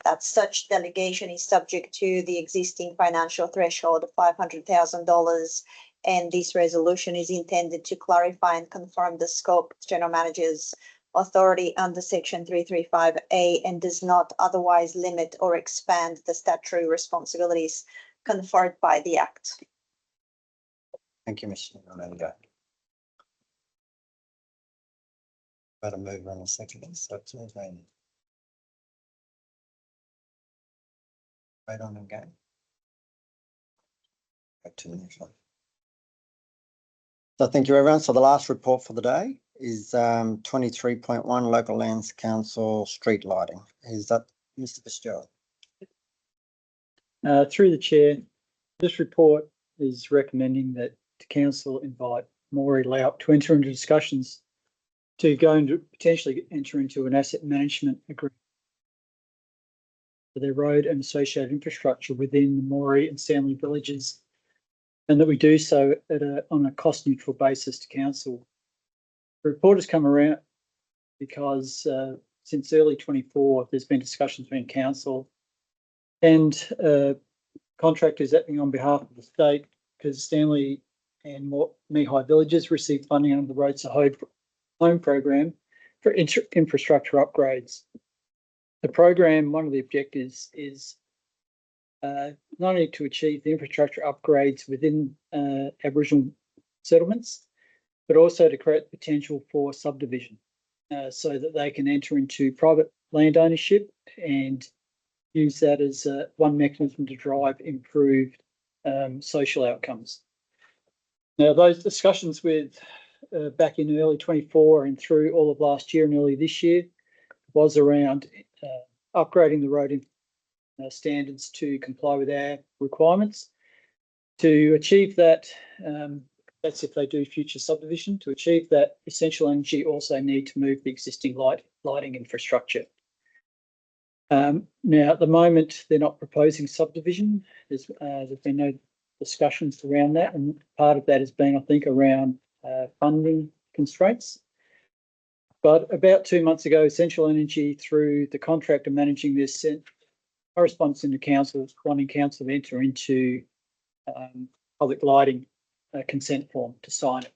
That such delegation is subject to the existing financial threshold of $500,000, and this resolution is intended to clarify and confirm the scope of general manager's authority under section 335A and does not otherwise limit or expand the statutory responsibilities conferred by the Act. Thank you, Mr. Orlando. Better move on a second. So it's all going. Right on again. Back to the next one. So thank you, everyone. So the last report for the day is 23.1 local lands council street lighting. Is that Mr. Fitzgerald? Through the chair, this report is recommending that the council invite Moree Loup to enter into discussions to go and potentially enter into an asset management agreement for their road and associated infrastructure within the Moree and Stanley villages, and that we do so on a cost neutral basis to council. The report has come around because since early 24, there's been discussions between council and contractors acting on behalf of the state, because Stanley and Mihai villages received funding under the Roads to Home program for infrastructure upgrades. The program, one of the objectives is not only to achieve the infrastructure upgrades within Aboriginal settlements, but also to create potential for subdivision so that they can enter into private land ownership and use that as one mechanism to drive improved social outcomes. Now, those discussions with back in early 24 and through all of last year and early this year was around upgrading the road standards to comply with our requirements. To achieve that, that's if they do future subdivision. To achieve that, Essential Energy also need to move the existing lighting infrastructure. Now, at the moment, they're not proposing subdivision. There's been no discussions around that, and part of that has been, I think, around funding constraints. But about 2 months ago, Essential Energy, through the contractor managing this, sent correspondence into council, wanting council to enter into public lighting consent form to sign it.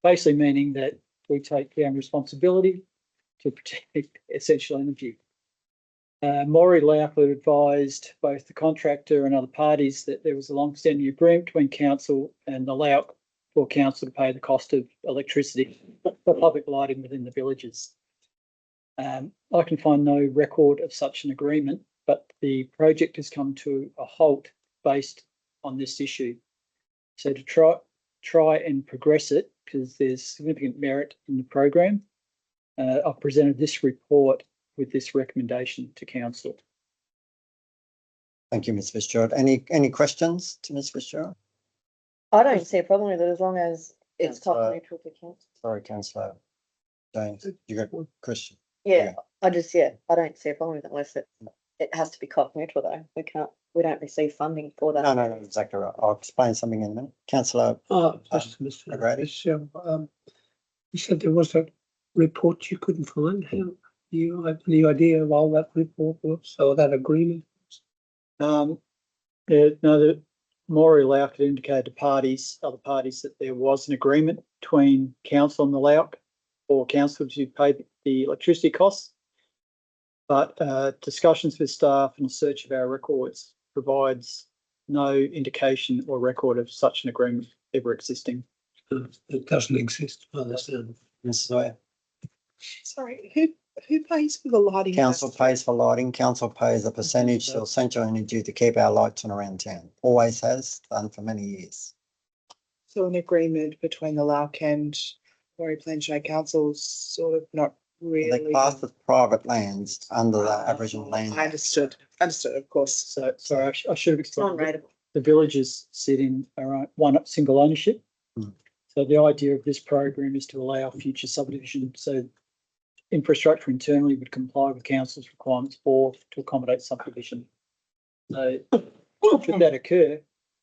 Basically meaning that we take our responsibility to protect Essential Energy. Moree Loup advised both the contractor and other parties that there was a long-standing agreement between council and the Loup for council to pay the cost of electricity for public lighting within the villages. I can find no record of such an agreement, but the project has come to a halt based on this issue. So to try and progress it, because there's significant merit in the program, I've presented this report with this recommendation to council. Thank you, Ms. Fitzgerald. Any questions to Ms. Fitzgerald? I don't see a problem with it as long as it's cost neutral to council. Sorry, Councillor James, you got a question? Yeah, I don't see a problem with it unless it has to be cost neutral though. We don't receive funding for that. No, exactly right. I'll explain something in a minute. Councillor. Just Mr. O'Grady. You said there was a report you couldn't find. How you have any idea of all that report was, or that agreement? Yeah, no, Moree Lauk had indicated to other parties, that there was an agreement between council and the Lauk for council to pay the electricity costs. But discussions with staff and a search of our records provides no indication or record of such an agreement ever existing. It doesn't exist by the sound. Mrs. Oya. Sorry, who pays for the lighting? Council pays for lighting, council pays a percentage to Essential Energy to keep our lights on around town. Always has, done for many years. So an agreement between the Lauk and Moree Plains Council's sort of not really. They class as private lands under the Aboriginal land. I understood, of course. So, sorry, I should have explained. Non-rateable. The villages sit in one single ownership. So the idea of this program is to allow future subdivision. So infrastructure internally would comply with council's requirements or to accommodate subdivision. So should that occur,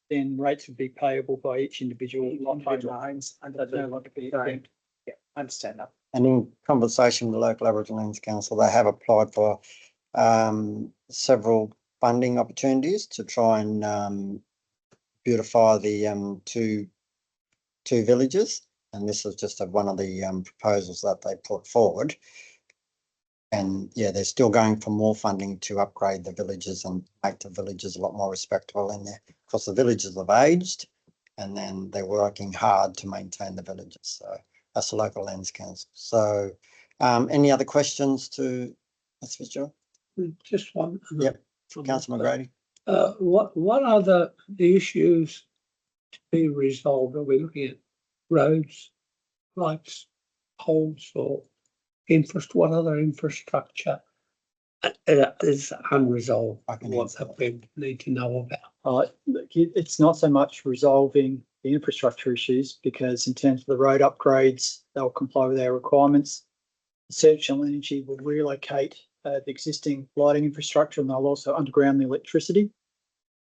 then rates would be payable by each individual homes and they'd no longer be exempt. Yeah, I understand that. And in conversation with the local Aboriginal Lands Council, they have applied for several funding opportunities to try and beautify the two villages. And this is just one of the proposals that they put forward. And yeah, they're still going for more funding to upgrade the villages and make the villages a lot more respectable in there. Because the villages have aged and then they're working hard to maintain the villages. So that's the local lands council. So any other questions to Mr. Fitzgerald? Just one. Yep, Councillor McGrady. What are the issues to be resolved? Are we looking at roads, lights, poles, or what other infrastructure is unresolved? What that we need to know about? It's not so much resolving the infrastructure issues, because in terms of the road upgrades, they'll comply with our requirements. Essential Energy will relocate the existing lighting infrastructure and they'll also underground the electricity.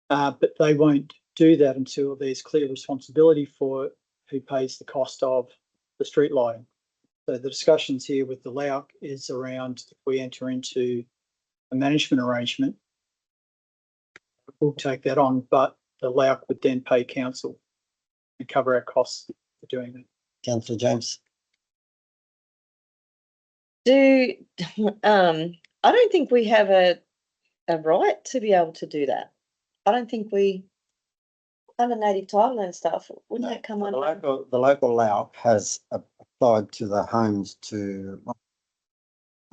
But they won't do that until there's clear responsibility for who pays the cost of the street lighting. So the discussions here with the Lauk is around if we enter into a management arrangement, we'll take that on, but the Lauk would then pay council and cover our costs for doing that. Councillor James. I don't think we have a right to be able to do that. I don't think we under native title and stuff. Wouldn't that come under? The local Lauk has applied to the homes to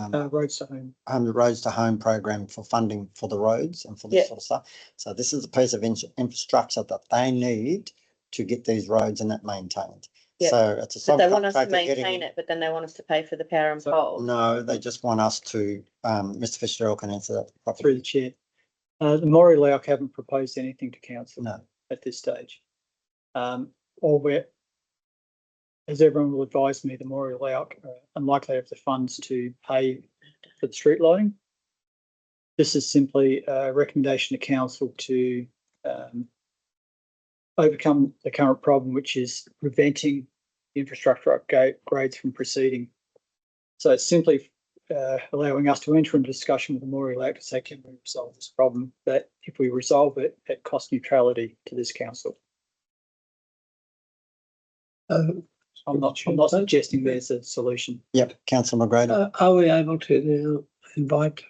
roads to home. Roads to home program for funding for the roads and for this sort of stuff. So this is a piece of infrastructure that they need to get these roads and that maintained. Yep. So it's a But they want us to maintain it, but then they want us to pay for the power and poles. No, they just want us to, Mr. Fitzgerald can answer that properly. Through the chair. The Moree Lauk haven't proposed anything to council at this stage. As everyone will advise me, the Moree Lauk are unlikely to have the funds to pay for the street lighting. This is simply a recommendation to council to overcome the current problem, which is preventing the infrastructure upgrades from proceeding. So it's simply allowing us to enter into discussion with the Moree Lauk to say, can we resolve this problem? But if we resolve it at cost neutrality to this council. I'm not suggesting there's a solution. Yep, Councillor McGrady. Are we able to now invite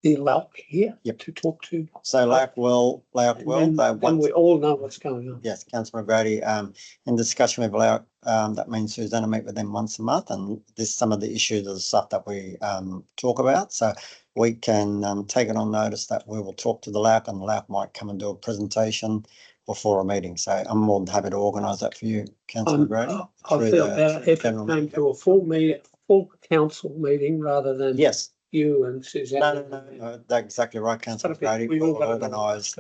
the Lauk here to talk to? So Lauk will, then we all know what's going on. Yes, Councillor McGrady, in discussion with Lauk, that means Susanna meet with them once a month, and this some of the issues of the stuff that we talk about. So we can take it on notice that we will talk to the Lauk, and the Lauk might come and do a presentation before a meeting. So I'm more than happy to organise that for you, Councillor McGrady. I feel better if it came to a full council meeting rather than you and Susanna. No, that's exactly right, Councillor McGrady. We will organise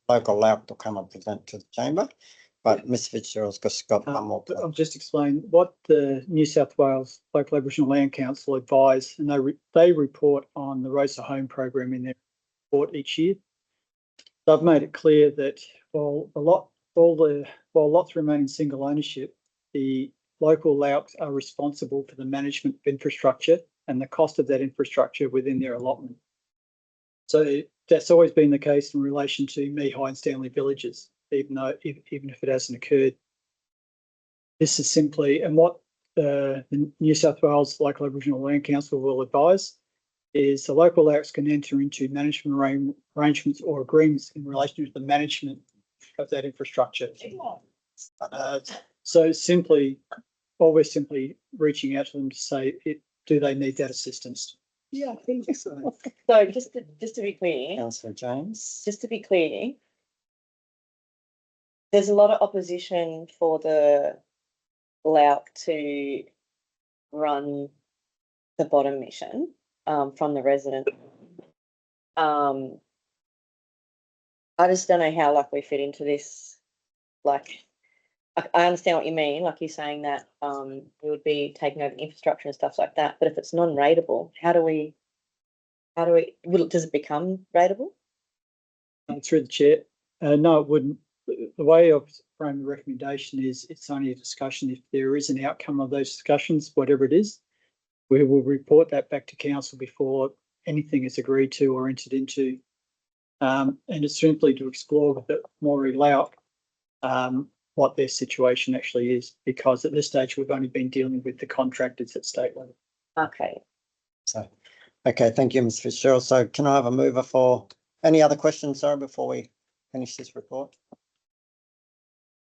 local Lauk to come and present to the chamber. But Mr. Fitzgerald's just got one more. I'll just explain what the New South Wales Local Aboriginal Land Council advise, and they report on the Roads to Home program in their report each year. They've made it clear that while lots remain in single ownership, the local Lauks are responsible for the management of infrastructure and the cost of that infrastructure within their allotment. So that's always been the case in relation to Meehai and Stanley villages, even if it hasn't occurred. This is simply, and what the New South Wales Local Aboriginal Land Council will advise is the local acts can enter into management arrangements or agreements in relation to the management of that infrastructure. So simply, or we're simply reaching out to them to say, do they need that assistance? Yeah, I think so. So just to be clear, Councillor James. just to be clear, there's a lot of opposition for the LAUC to run the bottom mission from the residents. I just don't know how like we fit into this. Like, I understand what you mean. Like you're saying that we would be taking over infrastructure and stuff like that. But if it's non-rateable, how do we? Does it become rateable? Through the chair, no, it wouldn't. The way I've framed the recommendation is it's only a discussion. If there is an outcome of those discussions, whatever it is, we will report that back to council before anything is agreed to or entered into. And it's simply to explore with the Moree LAUC what their situation actually is, because at this stage we've only been dealing with the contractors at state level. Okay. So, okay, thank you, Ms Fitzgerald. So can I have a mover for any other questions, sorry, before we finish this report?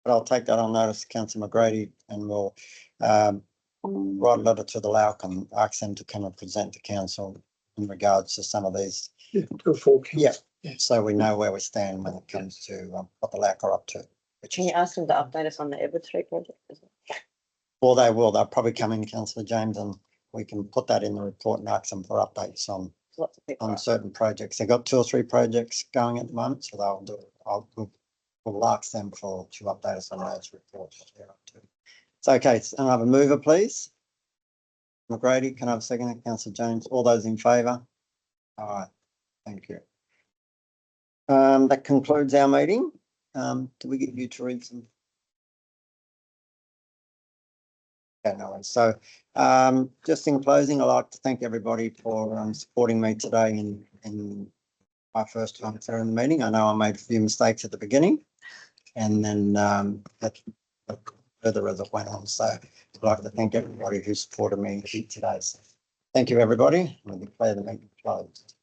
But I'll take that on notice, Councillor McGrady, and we'll write a letter to the LAUC and ask them to come and present to council in regards to some of these. Yeah, so we know where we stand when it comes to what the LAUC are up to. Can you ask them to update us on the Edward Street project as well? Well, they will. They'll probably come in, Councillor James, and we can put that in the report and ask them for updates on certain projects. They've got 2 or 3 projects going at the moment, so they'll do it. We'll ask them to update us on those reports that they're up to. So, okay, and I have a mover, please. McGrady, can I have a second? Councillor James, all those in favour? All right, thank you. That concludes our meeting. Do we get you to read some? Okay, no worries. So just in closing, I'd like to thank everybody for supporting me today in my first time chairing the meeting. I know I made a few mistakes at the beginning, and then that further as it went on. So I'd like to thank everybody who supported me today. So thank you, everybody. We'll declare the meeting closed.